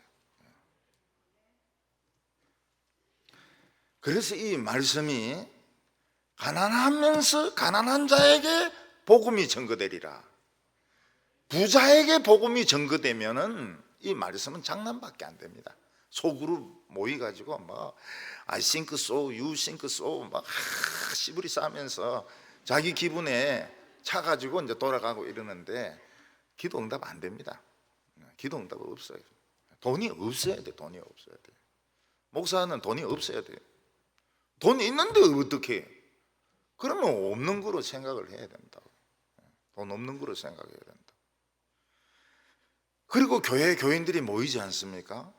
그래서 이 말씀이 가난하면서 가난한 자에게 복음이 전거되리라. 부자에게 복음이 전거되면은 이 말씀은 장난밖에 안 됩니다. 속으로 모이가지고 뭐 I think so, you think so 막 씨부리 싸면서 자기 기분에 차가지고 이제 돌아가고 이러는데 기도 응답 안 됩니다. 기도 응답 없어요. 돈이 없어야 돼. 돈이 없어야 돼. 목사는 돈이 없어야 돼요. 돈이 있는데 어떻게 해? 그러면 없는 거로 생각을 해야 된다. 돈 없는 거로 생각해야 된다. 그리고 교인들이 모이지 않습니까?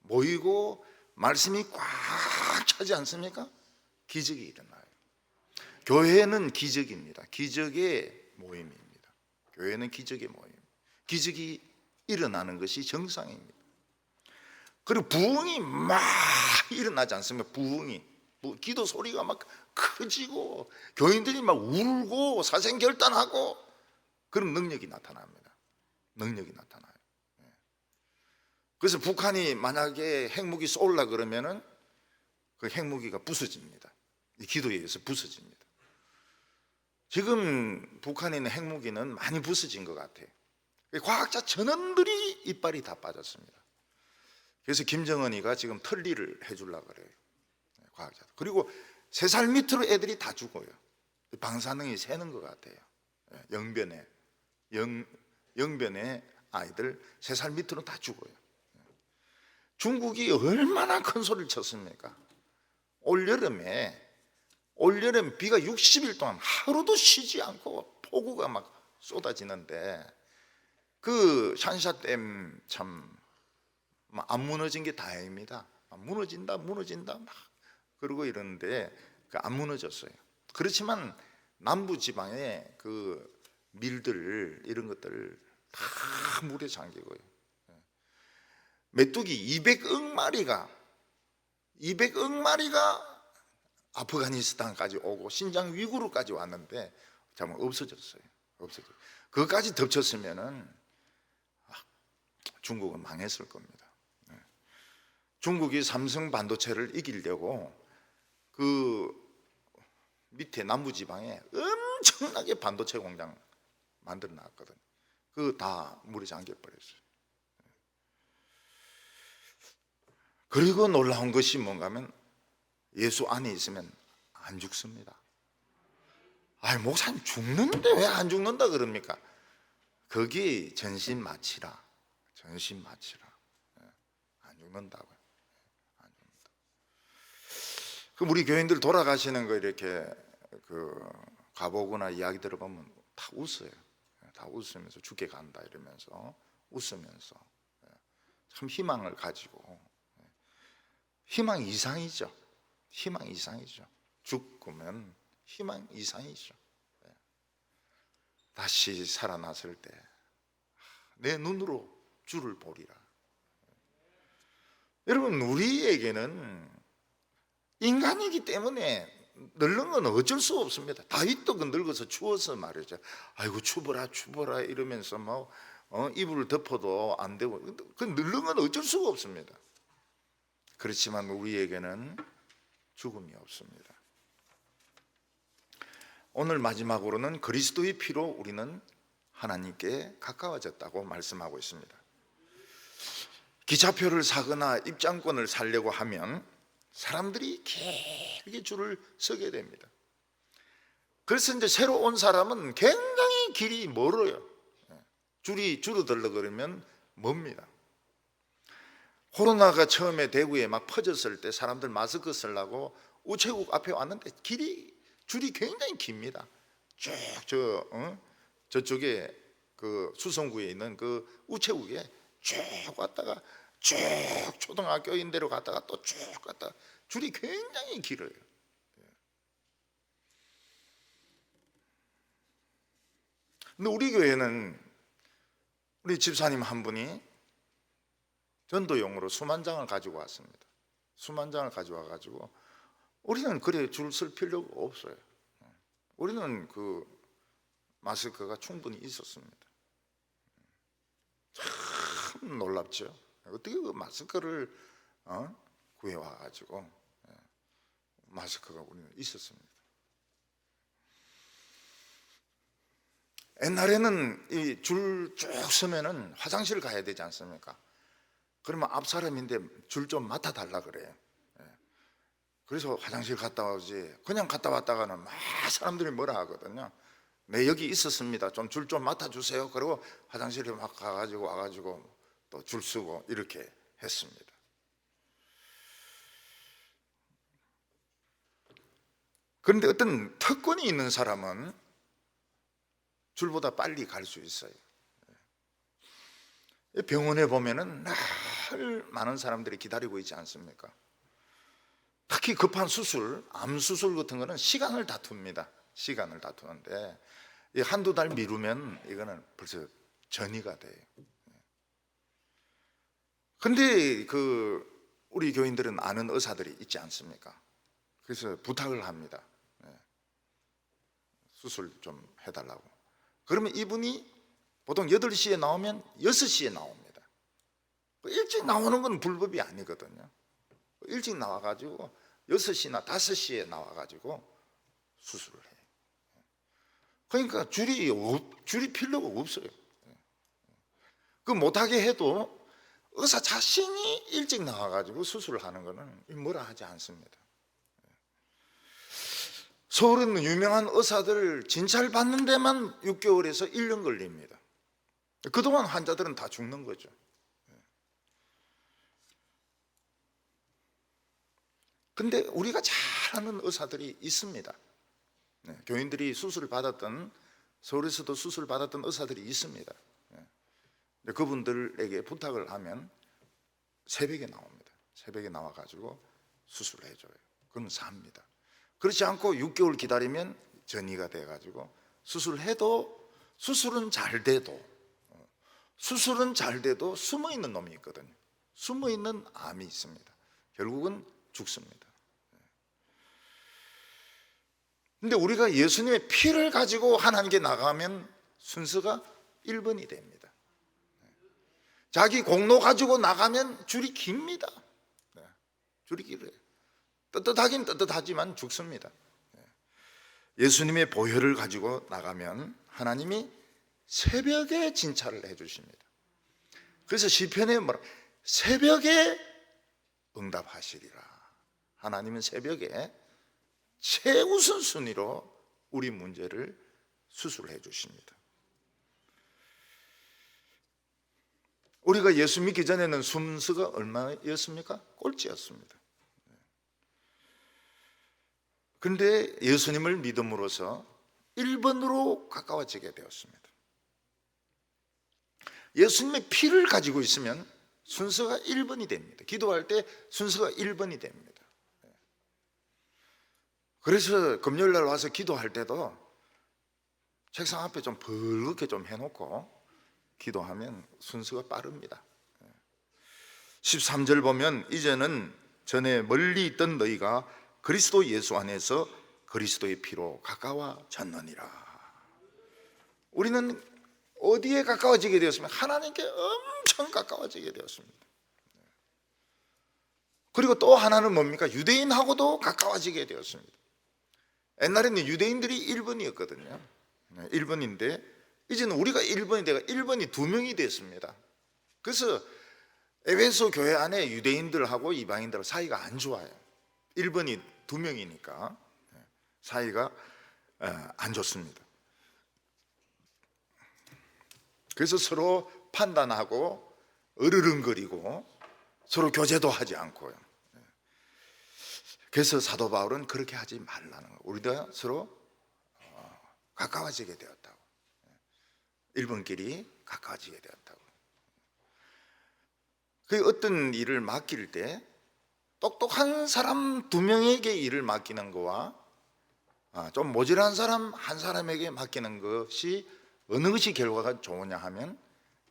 모이고 말씀이 꽉 차지 않습니까? 기적이 일어나요. 교회는 기적입니다. 기적의 모임입니다. 교회는 기적의 모임. 기적이 일어나는 것이 정상입니다. 그리고 부흥이 막 일어나지 않습니까? 부흥이. 기도 소리가 막 커지고 교인들이 막 울고 사생결단하고 그런 능력이 나타납니다. 능력이 나타나요. 그래서 북한이 만약에 핵무기 쏠라 그러면은 그 핵무기가 부서집니다. 이 기도에 의해서 부서집니다. 지금 북한에 있는 핵무기는 많이 부서진 것 같아요. 과학자 전원들이 이빨이 다 빠졌습니다. 그래서 김정은이가 지금 털리를 해주려고 그래요. 과학자. 그리고 3살 밑으로 애들이 다 죽어요. 방사능이 새는 것 같아요. 영변에 아이들 3살 밑으로 다 죽어요. 중국이 얼마나 큰 소리를 쳤습니까? 올여름 비가 60일 동안 하루도 쉬지 않고 폭우가 막 쏟아지는데 그 샨샤댐 참 안 무너진 게 다행입니다. 무너진다 막 그러고 이러는데 안 무너졌어요. 그렇지만 남부 지방의 그 밀들 이런 것들 다 물에 잠기고요. 메뚜기 200억 마리가 아프가니스탄까지 오고 신장 위구르까지 왔는데 정말 없어졌어요. 그것까지 덮쳤으면은 중국은 망했을 겁니다. 중국이 삼성 반도체를 이기려고 그 밑에 남부 지방에 엄청나게 반도체 공장 만들어 놨거든요. 그거 다 물에 잠겨 버렸어요. 그리고 놀라운 것이 뭔가 하면 예수 안에 있으면 안 죽습니다. 아니 목사님 죽는데 왜 안 죽는다 그럽니까? 거기 전신 마취라. 안 죽는다고요. 안 죽는다. 그럼 우리 교인들 돌아가시는 거 이렇게 가보거나 이야기 들어보면 다 웃어요. 다 웃으면서 죽게 간다 이러면서 웃으면서 참 희망을 가지고 희망 이상이죠. 죽으면 희망 이상이죠. 다시 살아났을 때 내 눈으로 주를 보리라. 여러분 우리에게는 인간이기 때문에 늙는 건 어쩔 수 없습니다. 다윗도 늙어서 추워서 말이죠. 아이고 추워라 이러면서 뭐 이불을 덮어도 안 되고 그 늙는 건 어쩔 수가 없습니다. 그렇지만 우리에게는 죽음이 없습니다. 오늘 마지막으로는 그리스도의 피로 우리는 하나님께 가까워졌다고 말씀하고 있습니다. 기차표를 사거나 입장권을 사려고 하면 사람들이 길게 줄을 서게 됩니다. 그래서 이제 새로 온 사람은 굉장히 길이 멀어요. 줄이 줄어들려 그러면 멉니다. 코로나가 처음에 대구에 막 퍼졌을 때 사람들 마스크 쓰려고 우체국 앞에 왔는데 줄이 굉장히 깁니다. 쭉 저쪽에 그 수성구에 있는 그 우체국에 쭉 왔다가 쭉 초등학교인대로 갔다가 또 쭉 갔다가 줄이 굉장히 길어요. 근데 우리 교회는 우리 집사님 한 분이 전도용으로 수만장을 가지고 왔습니다. 수만장을 가져와 가지고 우리는 그래 줄 쓸 필요가 없어요. 우리는 그 마스크가 충분히 있었습니다. 참 놀랍죠. 어떻게 그 마스크를 구해와 가지고 마스크가 우리는 있었습니다. 옛날에는 이 줄 쭉 서면은 화장실 가야 되지 않습니까? 그러면 앞 사람인데 줄 좀 맡아 달라 그래요. 그래서 화장실 갔다 오지 그냥 갔다 왔다가는 막 사람들이 뭐라 하거든요. 네 여기 있었습니다. 좀 줄 좀 맡아 주세요. 그리고 화장실에 막 가가지고 와가지고 또 줄 서고 이렇게 했습니다. 그런데 어떤 특권이 있는 사람은 줄보다 빨리 갈 수 있어요. 병원에 보면은 늘 많은 사람들이 기다리고 있지 않습니까? 특히 급한 수술, 암 수술 같은 거는 시간을 다툽니다. 시간을 다투는데 한두 달 미루면 이거는 벌써 전이가 돼요. 근데 우리 교인들은 아는 의사들이 있지 않습니까? 그래서 부탁을 합니다. 수술 좀 해달라고. 그러면 이분이 보통 8시에 나오면 6시에 나옵니다. 일찍 나오는 건 불법이 아니거든요. 일찍 나와가지고 6시나 5시에 나와가지고 수술을 해요. 그러니까 줄이 필요가 없어요. 그 못하게 해도 의사 자신이 일찍 나와가지고 수술을 하는 거는 뭐라 하지 않습니다. 서울에 있는 유명한 의사들 진찰받는 데만 6개월에서 1년 걸립니다. 그동안 환자들은 다 죽는 거죠. 근데 우리가 잘 아는 의사들이 있습니다. 교인들이 수술을 받았던, 서울에서도 수술을 받았던 의사들이 있습니다. 그분들에게 부탁을 하면 새벽에 나옵니다. 새벽에 나와가지고 수술을 해줘요. 그건 삽니다. 그렇지 않고 6개월 기다리면 전이가 돼가지고 수술을 해도, 수술은 잘 돼도 숨어있는 놈이 있거든요. 숨어있는 암이 있습니다. 결국은 죽습니다. 근데 우리가 예수님의 피를 가지고 하나님께 나가면 순서가 1번이 됩니다. 자기 공로 가지고 나가면 줄이 깁니다. 줄이 길어요. 떳떳하긴 떳떳하지만 죽습니다. 예수님의 보혈을 가지고 나가면 하나님이 새벽에 진찰을 해주십니다. 그래서 시편에 뭐라, 새벽에 응답하시리라. 하나님은 새벽에 최우선 순위로 우리 문제를 수술해 주십니다. 우리가 예수 믿기 전에는 순서가 얼마였습니까? 꼴찌였습니다. 그런데 예수님을 믿음으로써 1번으로 가까워지게 되었습니다. 예수님의 피를 가지고 있으면 순서가 1번이 됩니다. 기도할 때 순서가 1번이 됩니다. 그래서 금요일 날 와서 기도할 때도 책상 앞에 좀 벌겋게 좀 해놓고 기도하면 순서가 빠릅니다. 13절 보면 이제는 전에 멀리 있던 너희가 그리스도 예수 안에서 그리스도의 피로 가까워졌느니라. 우리는 어디에 가까워지게 되었습니까? 하나님께 엄청 가까워지게 되었습니다. 그리고 또 하나는 뭡니까? 유대인하고도 가까워지게 되었습니다. 옛날에는 유대인들이 1번이었거든요. 1번인데 이제는 우리가 1번이 되고 1번이 2명이 됐습니다. 그래서 에베소 교회 안에 유대인들하고 이방인들 사이가 안 좋아요. 1번이 2명이니까 사이가 안 좋습니다. 그래서 서로 판단하고 으르렁거리고 서로 교제도 하지 않고요. 그래서 사도 바울은 그렇게 하지 말라는 거예요. 우리가 서로 가까워지게 되었다고. 1번끼리 가까워지게 되었다고. 그 어떤 일을 맡길 때 똑똑한 사람 2명에게 일을 맡기는 거와 좀 모질한 사람 한 사람에게 맡기는 것이 어느 것이 결과가 좋으냐 하면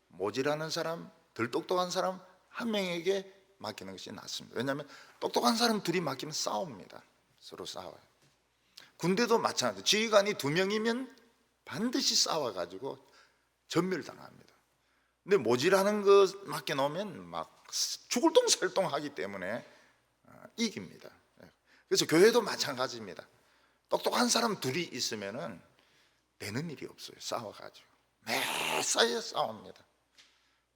모질하는 사람, 덜 똑똑한 사람 1명에게 맡기는 것이 낫습니다. 왜냐하면 똑똑한 사람 둘이 맡기면 싸웁니다. 서로 싸워요. 군대도 마찬가지예요. 지휘관이 2명이면 반드시 싸워가지고 전멸당합니다. 근데 모질하는 거 맡겨놓으면 막 죽을 똥살똥 하기 때문에 이깁니다. 그래서 교회도 마찬가지입니다. 똑똑한 사람 둘이 있으면은 되는 일이 없어요. 싸워가지고 매사에 싸웁니다.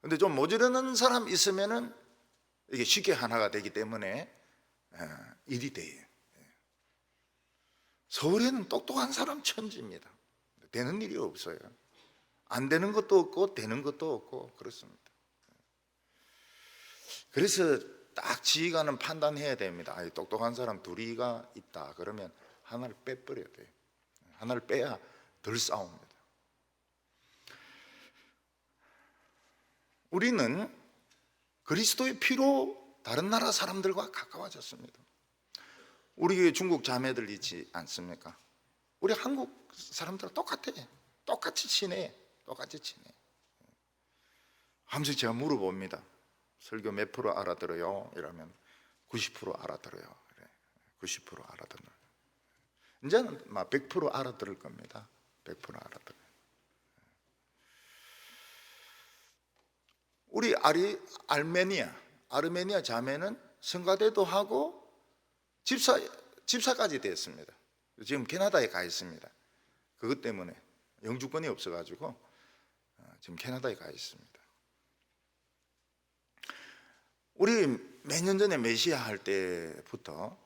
근데 좀 모자르는 사람 있으면은 이게 쉽게 하나가 되기 때문에 일이 돼요. 서울에는 똑똑한 사람 천지입니다. 되는 일이 없어요. 안 되는 것도 없고 되는 것도 없고 그렇습니다. 그래서 딱 지휘관은 판단해야 됩니다. 똑똑한 사람 둘이가 있다 그러면 하나를 빼버려야 돼요. 하나를 빼야 덜 싸웁니다. 우리는 그리스도의 피로 다른 나라 사람들과 가까워졌습니다. 우리 중국 자매들 있지 않습니까? 우리 한국 사람들과 똑같아. 똑같이 친해. 하면서 제가 물어봅니다. 설교 몇 프로 알아들어요? 이러면 90% 알아들어요. 90% 알아들어요. 이제는 막 100% 알아들을 겁니다. 100% 알아들어요. 우리 아르메니아 자매는 성가대도 하고 집사까지 됐습니다. 지금 캐나다에 가 있습니다. 그것 때문에 영주권이 없어가지고 지금 캐나다에 가 있습니다. 우리 몇 년 전에 메시아 할 때부터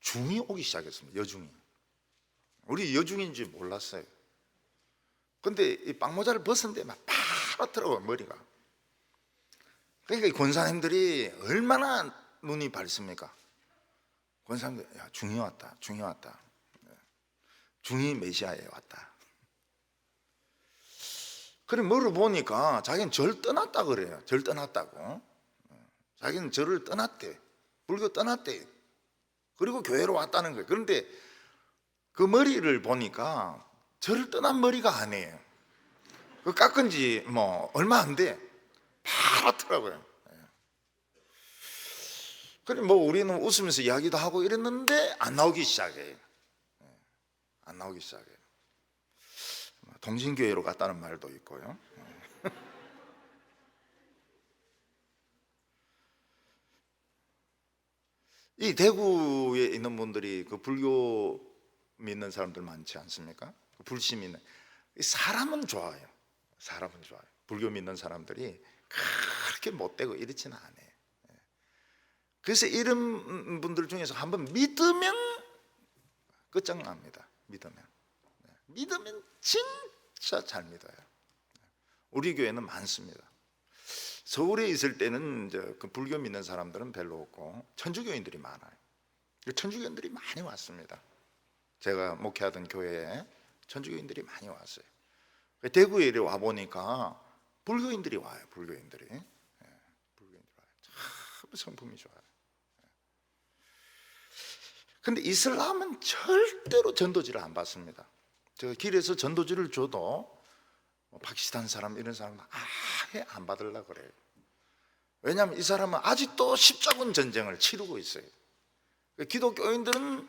중이 오기 시작했습니다. 여중이. 우리 여중인지 몰랐어요. 근데 이 빵모자를 벗었는데 막 파랗더라고요, 머리가. 그러니까 이 권사님들이 얼마나 눈이 밝습니까? 권상도 야, 중이 왔다, 중이 왔다. 중이 메시아에 왔다. 그래 물어보니까 자기는 절 떠났다 그래요. 절 떠났다고. 자기는 절을 떠났대. 불교 떠났대. 그리고 교회로 왔다는 거예요. 그런데 그 머리를 보니까 절을 떠난 머리가 아니에요. 그 깎은 지 뭐 얼마 안 돼. 파랗더라고요. 그래 뭐 우리는 웃으면서 이야기도 하고 이랬는데 안 나오기 시작해요. 안 나오기 시작해요. 동신교회로 갔다는 말도 있고요. 이 대구에 있는 분들이 그 불교 믿는 사람들 많지 않습니까? 그 불신 믿는 사람은 좋아요. 사람은 좋아요. 불교 믿는 사람들이 그렇게 못되고 이렇지는 않아요. 그래서 이런 분들 중에서 한번 믿으면 끝장납니다. 믿으면 진짜 잘 믿어요. 우리 교회는 많습니다. 서울에 있을 때는 이제 그 불교 믿는 사람들은 별로 없고 천주교인들이 많아요. 천주교인들이 많이 왔습니다. 제가 목회하던 교회에 천주교인들이 많이 왔어요. 대구에 와 보니까 불교인들이 와요. 불교인들이 와요. 참 성품이 좋아요. 근데 이슬람은 절대로 전도지를 안 받습니다. 제가 길에서 전도지를 줘도 파키스탄 사람 이런 사람은 아예 안 받으려고 그래요. 왜냐하면 이 사람은 아직도 십자군 전쟁을 치르고 있어요. 기독교인들은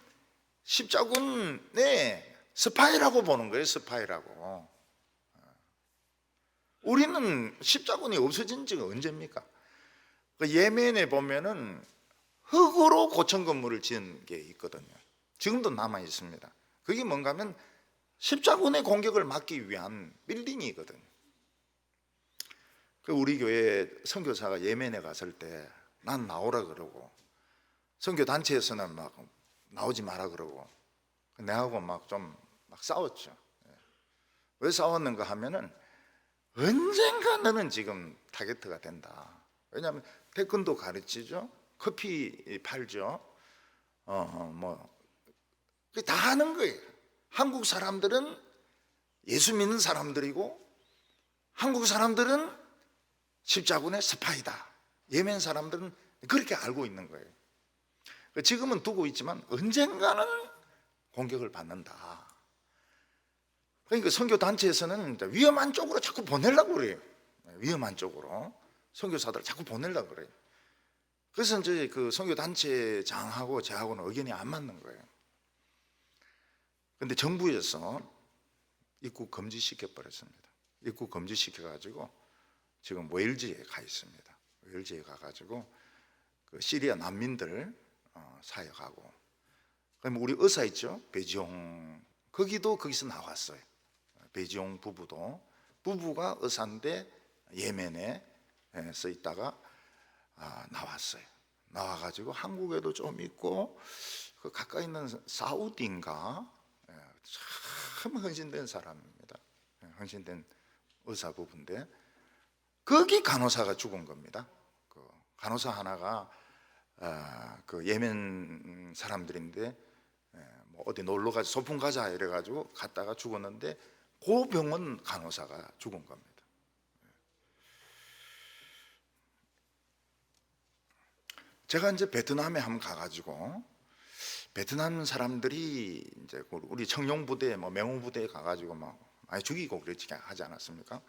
십자군의 스파이라고 보는 거예요. 스파이라고. 우리는 십자군이 없어진 지가 언제입니까? 예멘에 보면은 흙으로 고층 건물을 지은 게 있거든요. 지금도 남아 있습니다. 그게 뭔가 하면 십자군의 공격을 막기 위한 빌딩이거든요. 우리 교회 선교사가 예멘에 갔을 때 난 나오라 그러고 선교 단체에서는 막 나오지 마라 그러고 내하고 막 좀 싸웠죠. 왜 싸웠는가 하면은 언젠가 너는 지금 타겟트가 된다. 왜냐하면 태권도 가르치죠. 커피 팔죠. 뭐 다 하는 거예요. 한국 사람들은 예수 믿는 사람들이고 한국 사람들은 십자군의 스파이다. 예멘 사람들은 그렇게 알고 있는 거예요. 지금은 두고 있지만 언젠가는 공격을 받는다. 그러니까 선교 단체에서는 위험한 쪽으로 자꾸 보내려고 그래요. 위험한 쪽으로 선교사들을 자꾸 보내려고 그래요. 그래서 이제 그 선교 단체장하고 저하고는 의견이 안 맞는 거예요. 근데 정부에서 입국 금지시켜 버렸습니다. 입국 금지시켜 가지고 지금 웨일즈에 가 있습니다. 웨일즈에 가 가지고 그 시리아 난민들 사역하고, 그럼 우리 의사 있죠, 배지용, 거기서 나왔어요. 배지용 부부가 의사인데 예멘에서 있다가 나왔어요. 나와가지고 한국에도 좀 있고 그 가까이 있는 사우디인가 참 헌신된 사람입니다. 헌신된 의사 부부인데 거기 간호사가 죽은 겁니다. 그 간호사 하나가 그 예멘 사람들인데 뭐 어디 놀러 가자, 소풍 가자 이래가지고 갔다가 죽었는데 그 병원 간호사가 죽은 겁니다. 제가 이제 베트남에 한번 가가지고 베트남 사람들이 이제 우리 청룡 부대, 뭐 명호 부대에 가가지고 막 많이 죽이고 그러지 하지 않았습니까?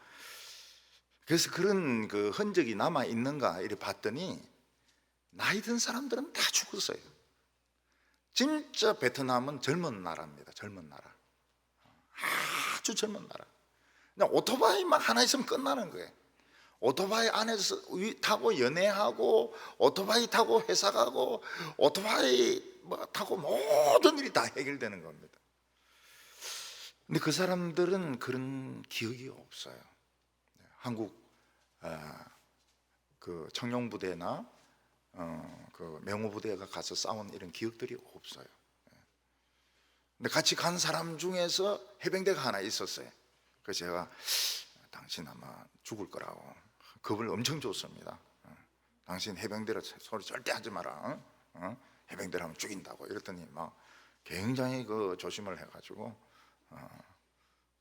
그래서 그런 그 흔적이 남아 있는가 이렇게 봤더니 나이 든 사람들은 다 죽었어요. 진짜 베트남은 젊은 나라입니다. 젊은 나라, 아주 젊은 나라. 그냥 오토바이만 하나 있으면 끝나는 거예요. 오토바이 안에서 타고 연애하고 오토바이 타고 회사 가고 오토바이 뭐 타고 모든 일이 다 해결되는 겁니다. 근데 그 사람들은 그런 기억이 없어요. 한국 그 청룡부대나 그 명호부대가 가서 싸운 이런 기억들이 없어요. 근데 같이 간 사람 중에서 해병대가 하나 있었어요. 그래서 제가 당신 아마 죽을 거라고 겁을 엄청 줬습니다. 당신 해병대라 소리 절대 하지 마라. 해병대를 하면 죽인다고 이랬더니 막 굉장히 그 조심을 해가지고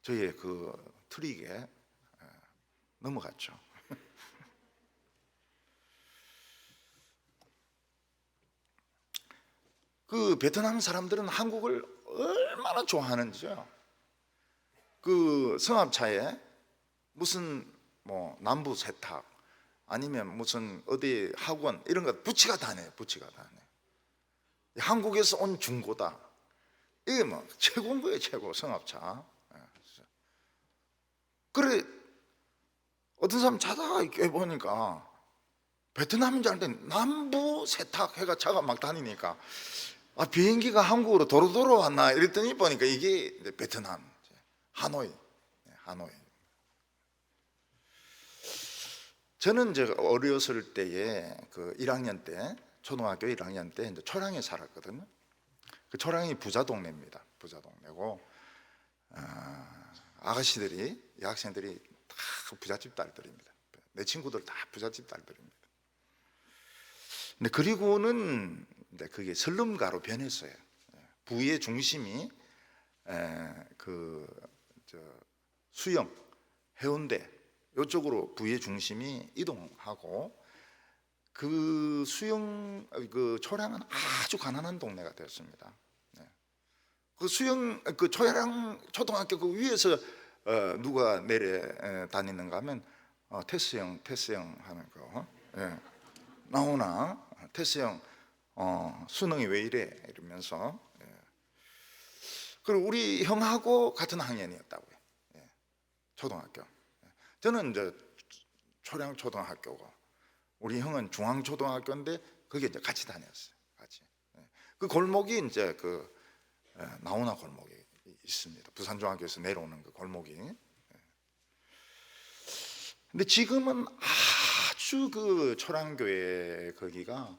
저희의 그 트릭에 넘어갔죠. 그 베트남 사람들은 한국을 얼마나 좋아하는지요. 그 성합차에 무슨 뭐 남부 세탁 아니면 무슨 어디 학원 이런 거 부치가 다네, 부치가 다네. 한국에서 온 중고다. 이게 뭐 최고인 거예요, 최고. 성합차. 그래 어떤 사람 자다가 이렇게 보니까 베트남인 줄 알았는데 남부 세탁 해가 차가 막 다니니까 비행기가 한국으로 도로 왔나 이랬더니 보니까 이게 이제 베트남 하노이. 하노이. 저는 이제 어렸을 때에 그 1학년 때, 초등학교 1학년 때 이제 초량에 살았거든요. 그 초량이 부자 동네입니다. 부자 동네고 아가씨들이, 여학생들이 다 부잣집 딸들입니다. 내 친구들 다 부잣집 딸들입니다. 근데 그리고는 이제 그게 슬럼가로 변했어요. 부의 중심이 수영, 해운대 이쪽으로 부의 중심이 이동하고 그 수영 그 초량은 아주 가난한 동네가 되었습니다. 그 수영 그 초량 초등학교 그 위에서 누가 내려 다니는가 하면 테스 형 하는 거 나오나 테스 형 수능이 왜 이래 이러면서 그리고 우리 형하고 같은 학년이었다고요. 초등학교. 저는 이제 초량 초등학교고 우리 형은 중앙 초등학교인데 거기 이제 같이 다녔어요. 같이. 그 골목이 이제 그 나오나 골목이 있습니다. 부산 중학교에서 내려오는 그 골목이. 근데 지금은 아주 그 초량교회 거기가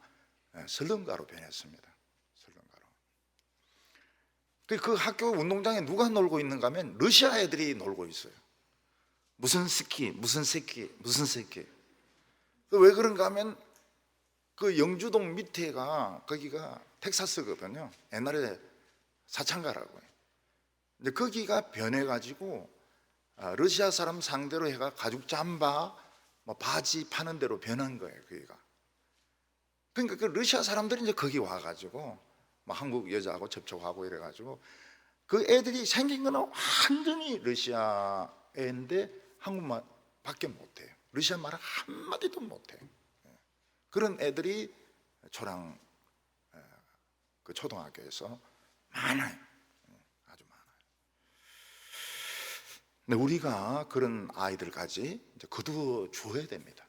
슬럼가로 변했습니다. 슬럼가로. 그 학교 운동장에 누가 놀고 있는가 하면 러시아 애들이 놀고 있어요. 무슨 스키, 무슨 새끼. 왜 그런가 하면 그 영주동 밑에가 거기가 텍사스거든요. 옛날에 사창가라고 해요. 근데 거기가 변해가지고 러시아 사람 상대로 해가 가죽 잠바, 뭐 바지 파는 데로 변한 거예요. 거기가. 그러니까 그 러시아 사람들이 이제 거기 와가지고 뭐 한국 여자하고 접촉하고 이래가지고 그 애들이 생긴 거는 완전히 러시아 애인데 한국말밖에 못해요. 러시아 말을 한마디도 못해요. 그런 애들이 초량 그 초등학교에서 많아요. 아주 많아요. 근데 우리가 그런 아이들까지 이제 거두어 줘야 됩니다.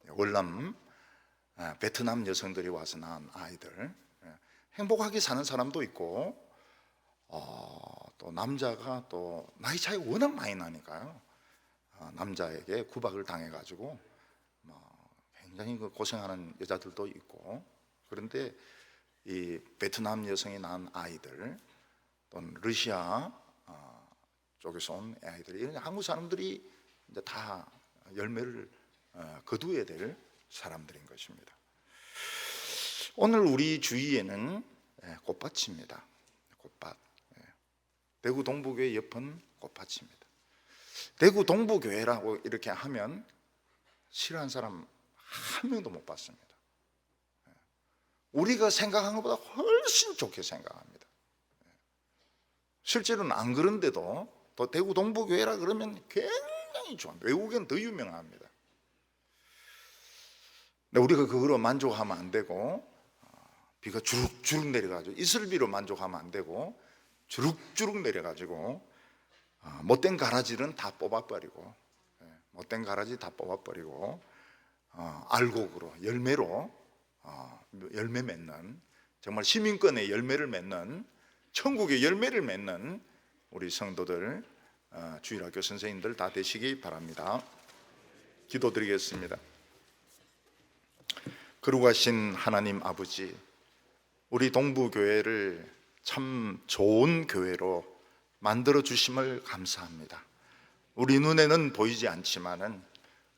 월남 베트남 여성들이 와서 낳은 아이들 행복하게 사는 사람도 있고 또 남자가 또 나이 차이가 워낙 많이 나니까요. 남자에게 구박을 당해가지고 굉장히 고생하는 여자들도 있고 그런데 이 베트남 여성이 낳은 아이들 또는 러시아 쪽에서 온 아이들이 이런 한국 사람들이 이제 다 열매를 거두어야 될 사람들인 것입니다. 오늘 우리 주위에는 꽃밭입니다. 꽃밭. 대구 동부교회 옆은 꽃밭입니다. 대구 동부교회라고 이렇게 하면 싫어하는 사람 한 명도 못 봤습니다. 우리가 생각한 것보다 훨씬 좋게 생각합니다. 실제로는 안 그런데도 또 대구 동부교회라 그러면 굉장히 좋아요. 외국엔 더 유명합니다. 근데 우리가 그거로 만족하면 안 되고 비가 주룩주룩 내려가지고 이슬비로 만족하면 안 되고 주룩주룩 내려가지고 못된 가라지는 다 뽑아버리고 못된 가라지 다 뽑아버리고 알곡으로 열매로 열매 맺는 정말 시민권의 열매를 맺는 천국의 열매를 맺는 우리 성도들 주일학교 선생님들 다 되시기 바랍니다. 기도드리겠습니다. 거룩하신 하나님 아버지, 우리 동부교회를 참 좋은 교회로 만들어 주심을 감사합니다. 우리 눈에는 보이지 않지만은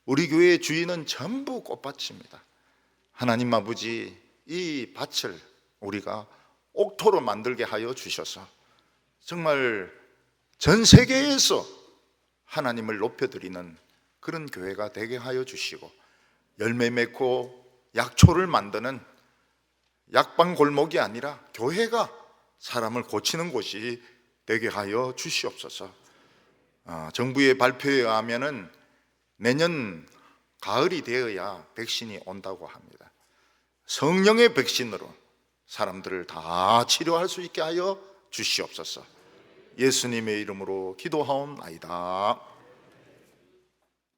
우리 교회의 주인은 전부 꽃밭입니다. 하나님 아버지, 이 밭을 우리가 옥토로 만들게 하여 주셔서 정말 전 세계에서 하나님을 높여드리는 그런 교회가 되게 하여 주시고, 열매 맺고 약초를 만드는 약방 골목이 아니라 교회가 사람을 고치는 곳이 되게 하여 주시옵소서. 정부의 발표에 의하면은 내년 가을이 되어야 백신이 온다고 합니다. 성령의 백신으로 사람들을 다 치료할 수 있게 하여 주시옵소서. 예수님의 이름으로 기도하옵나이다.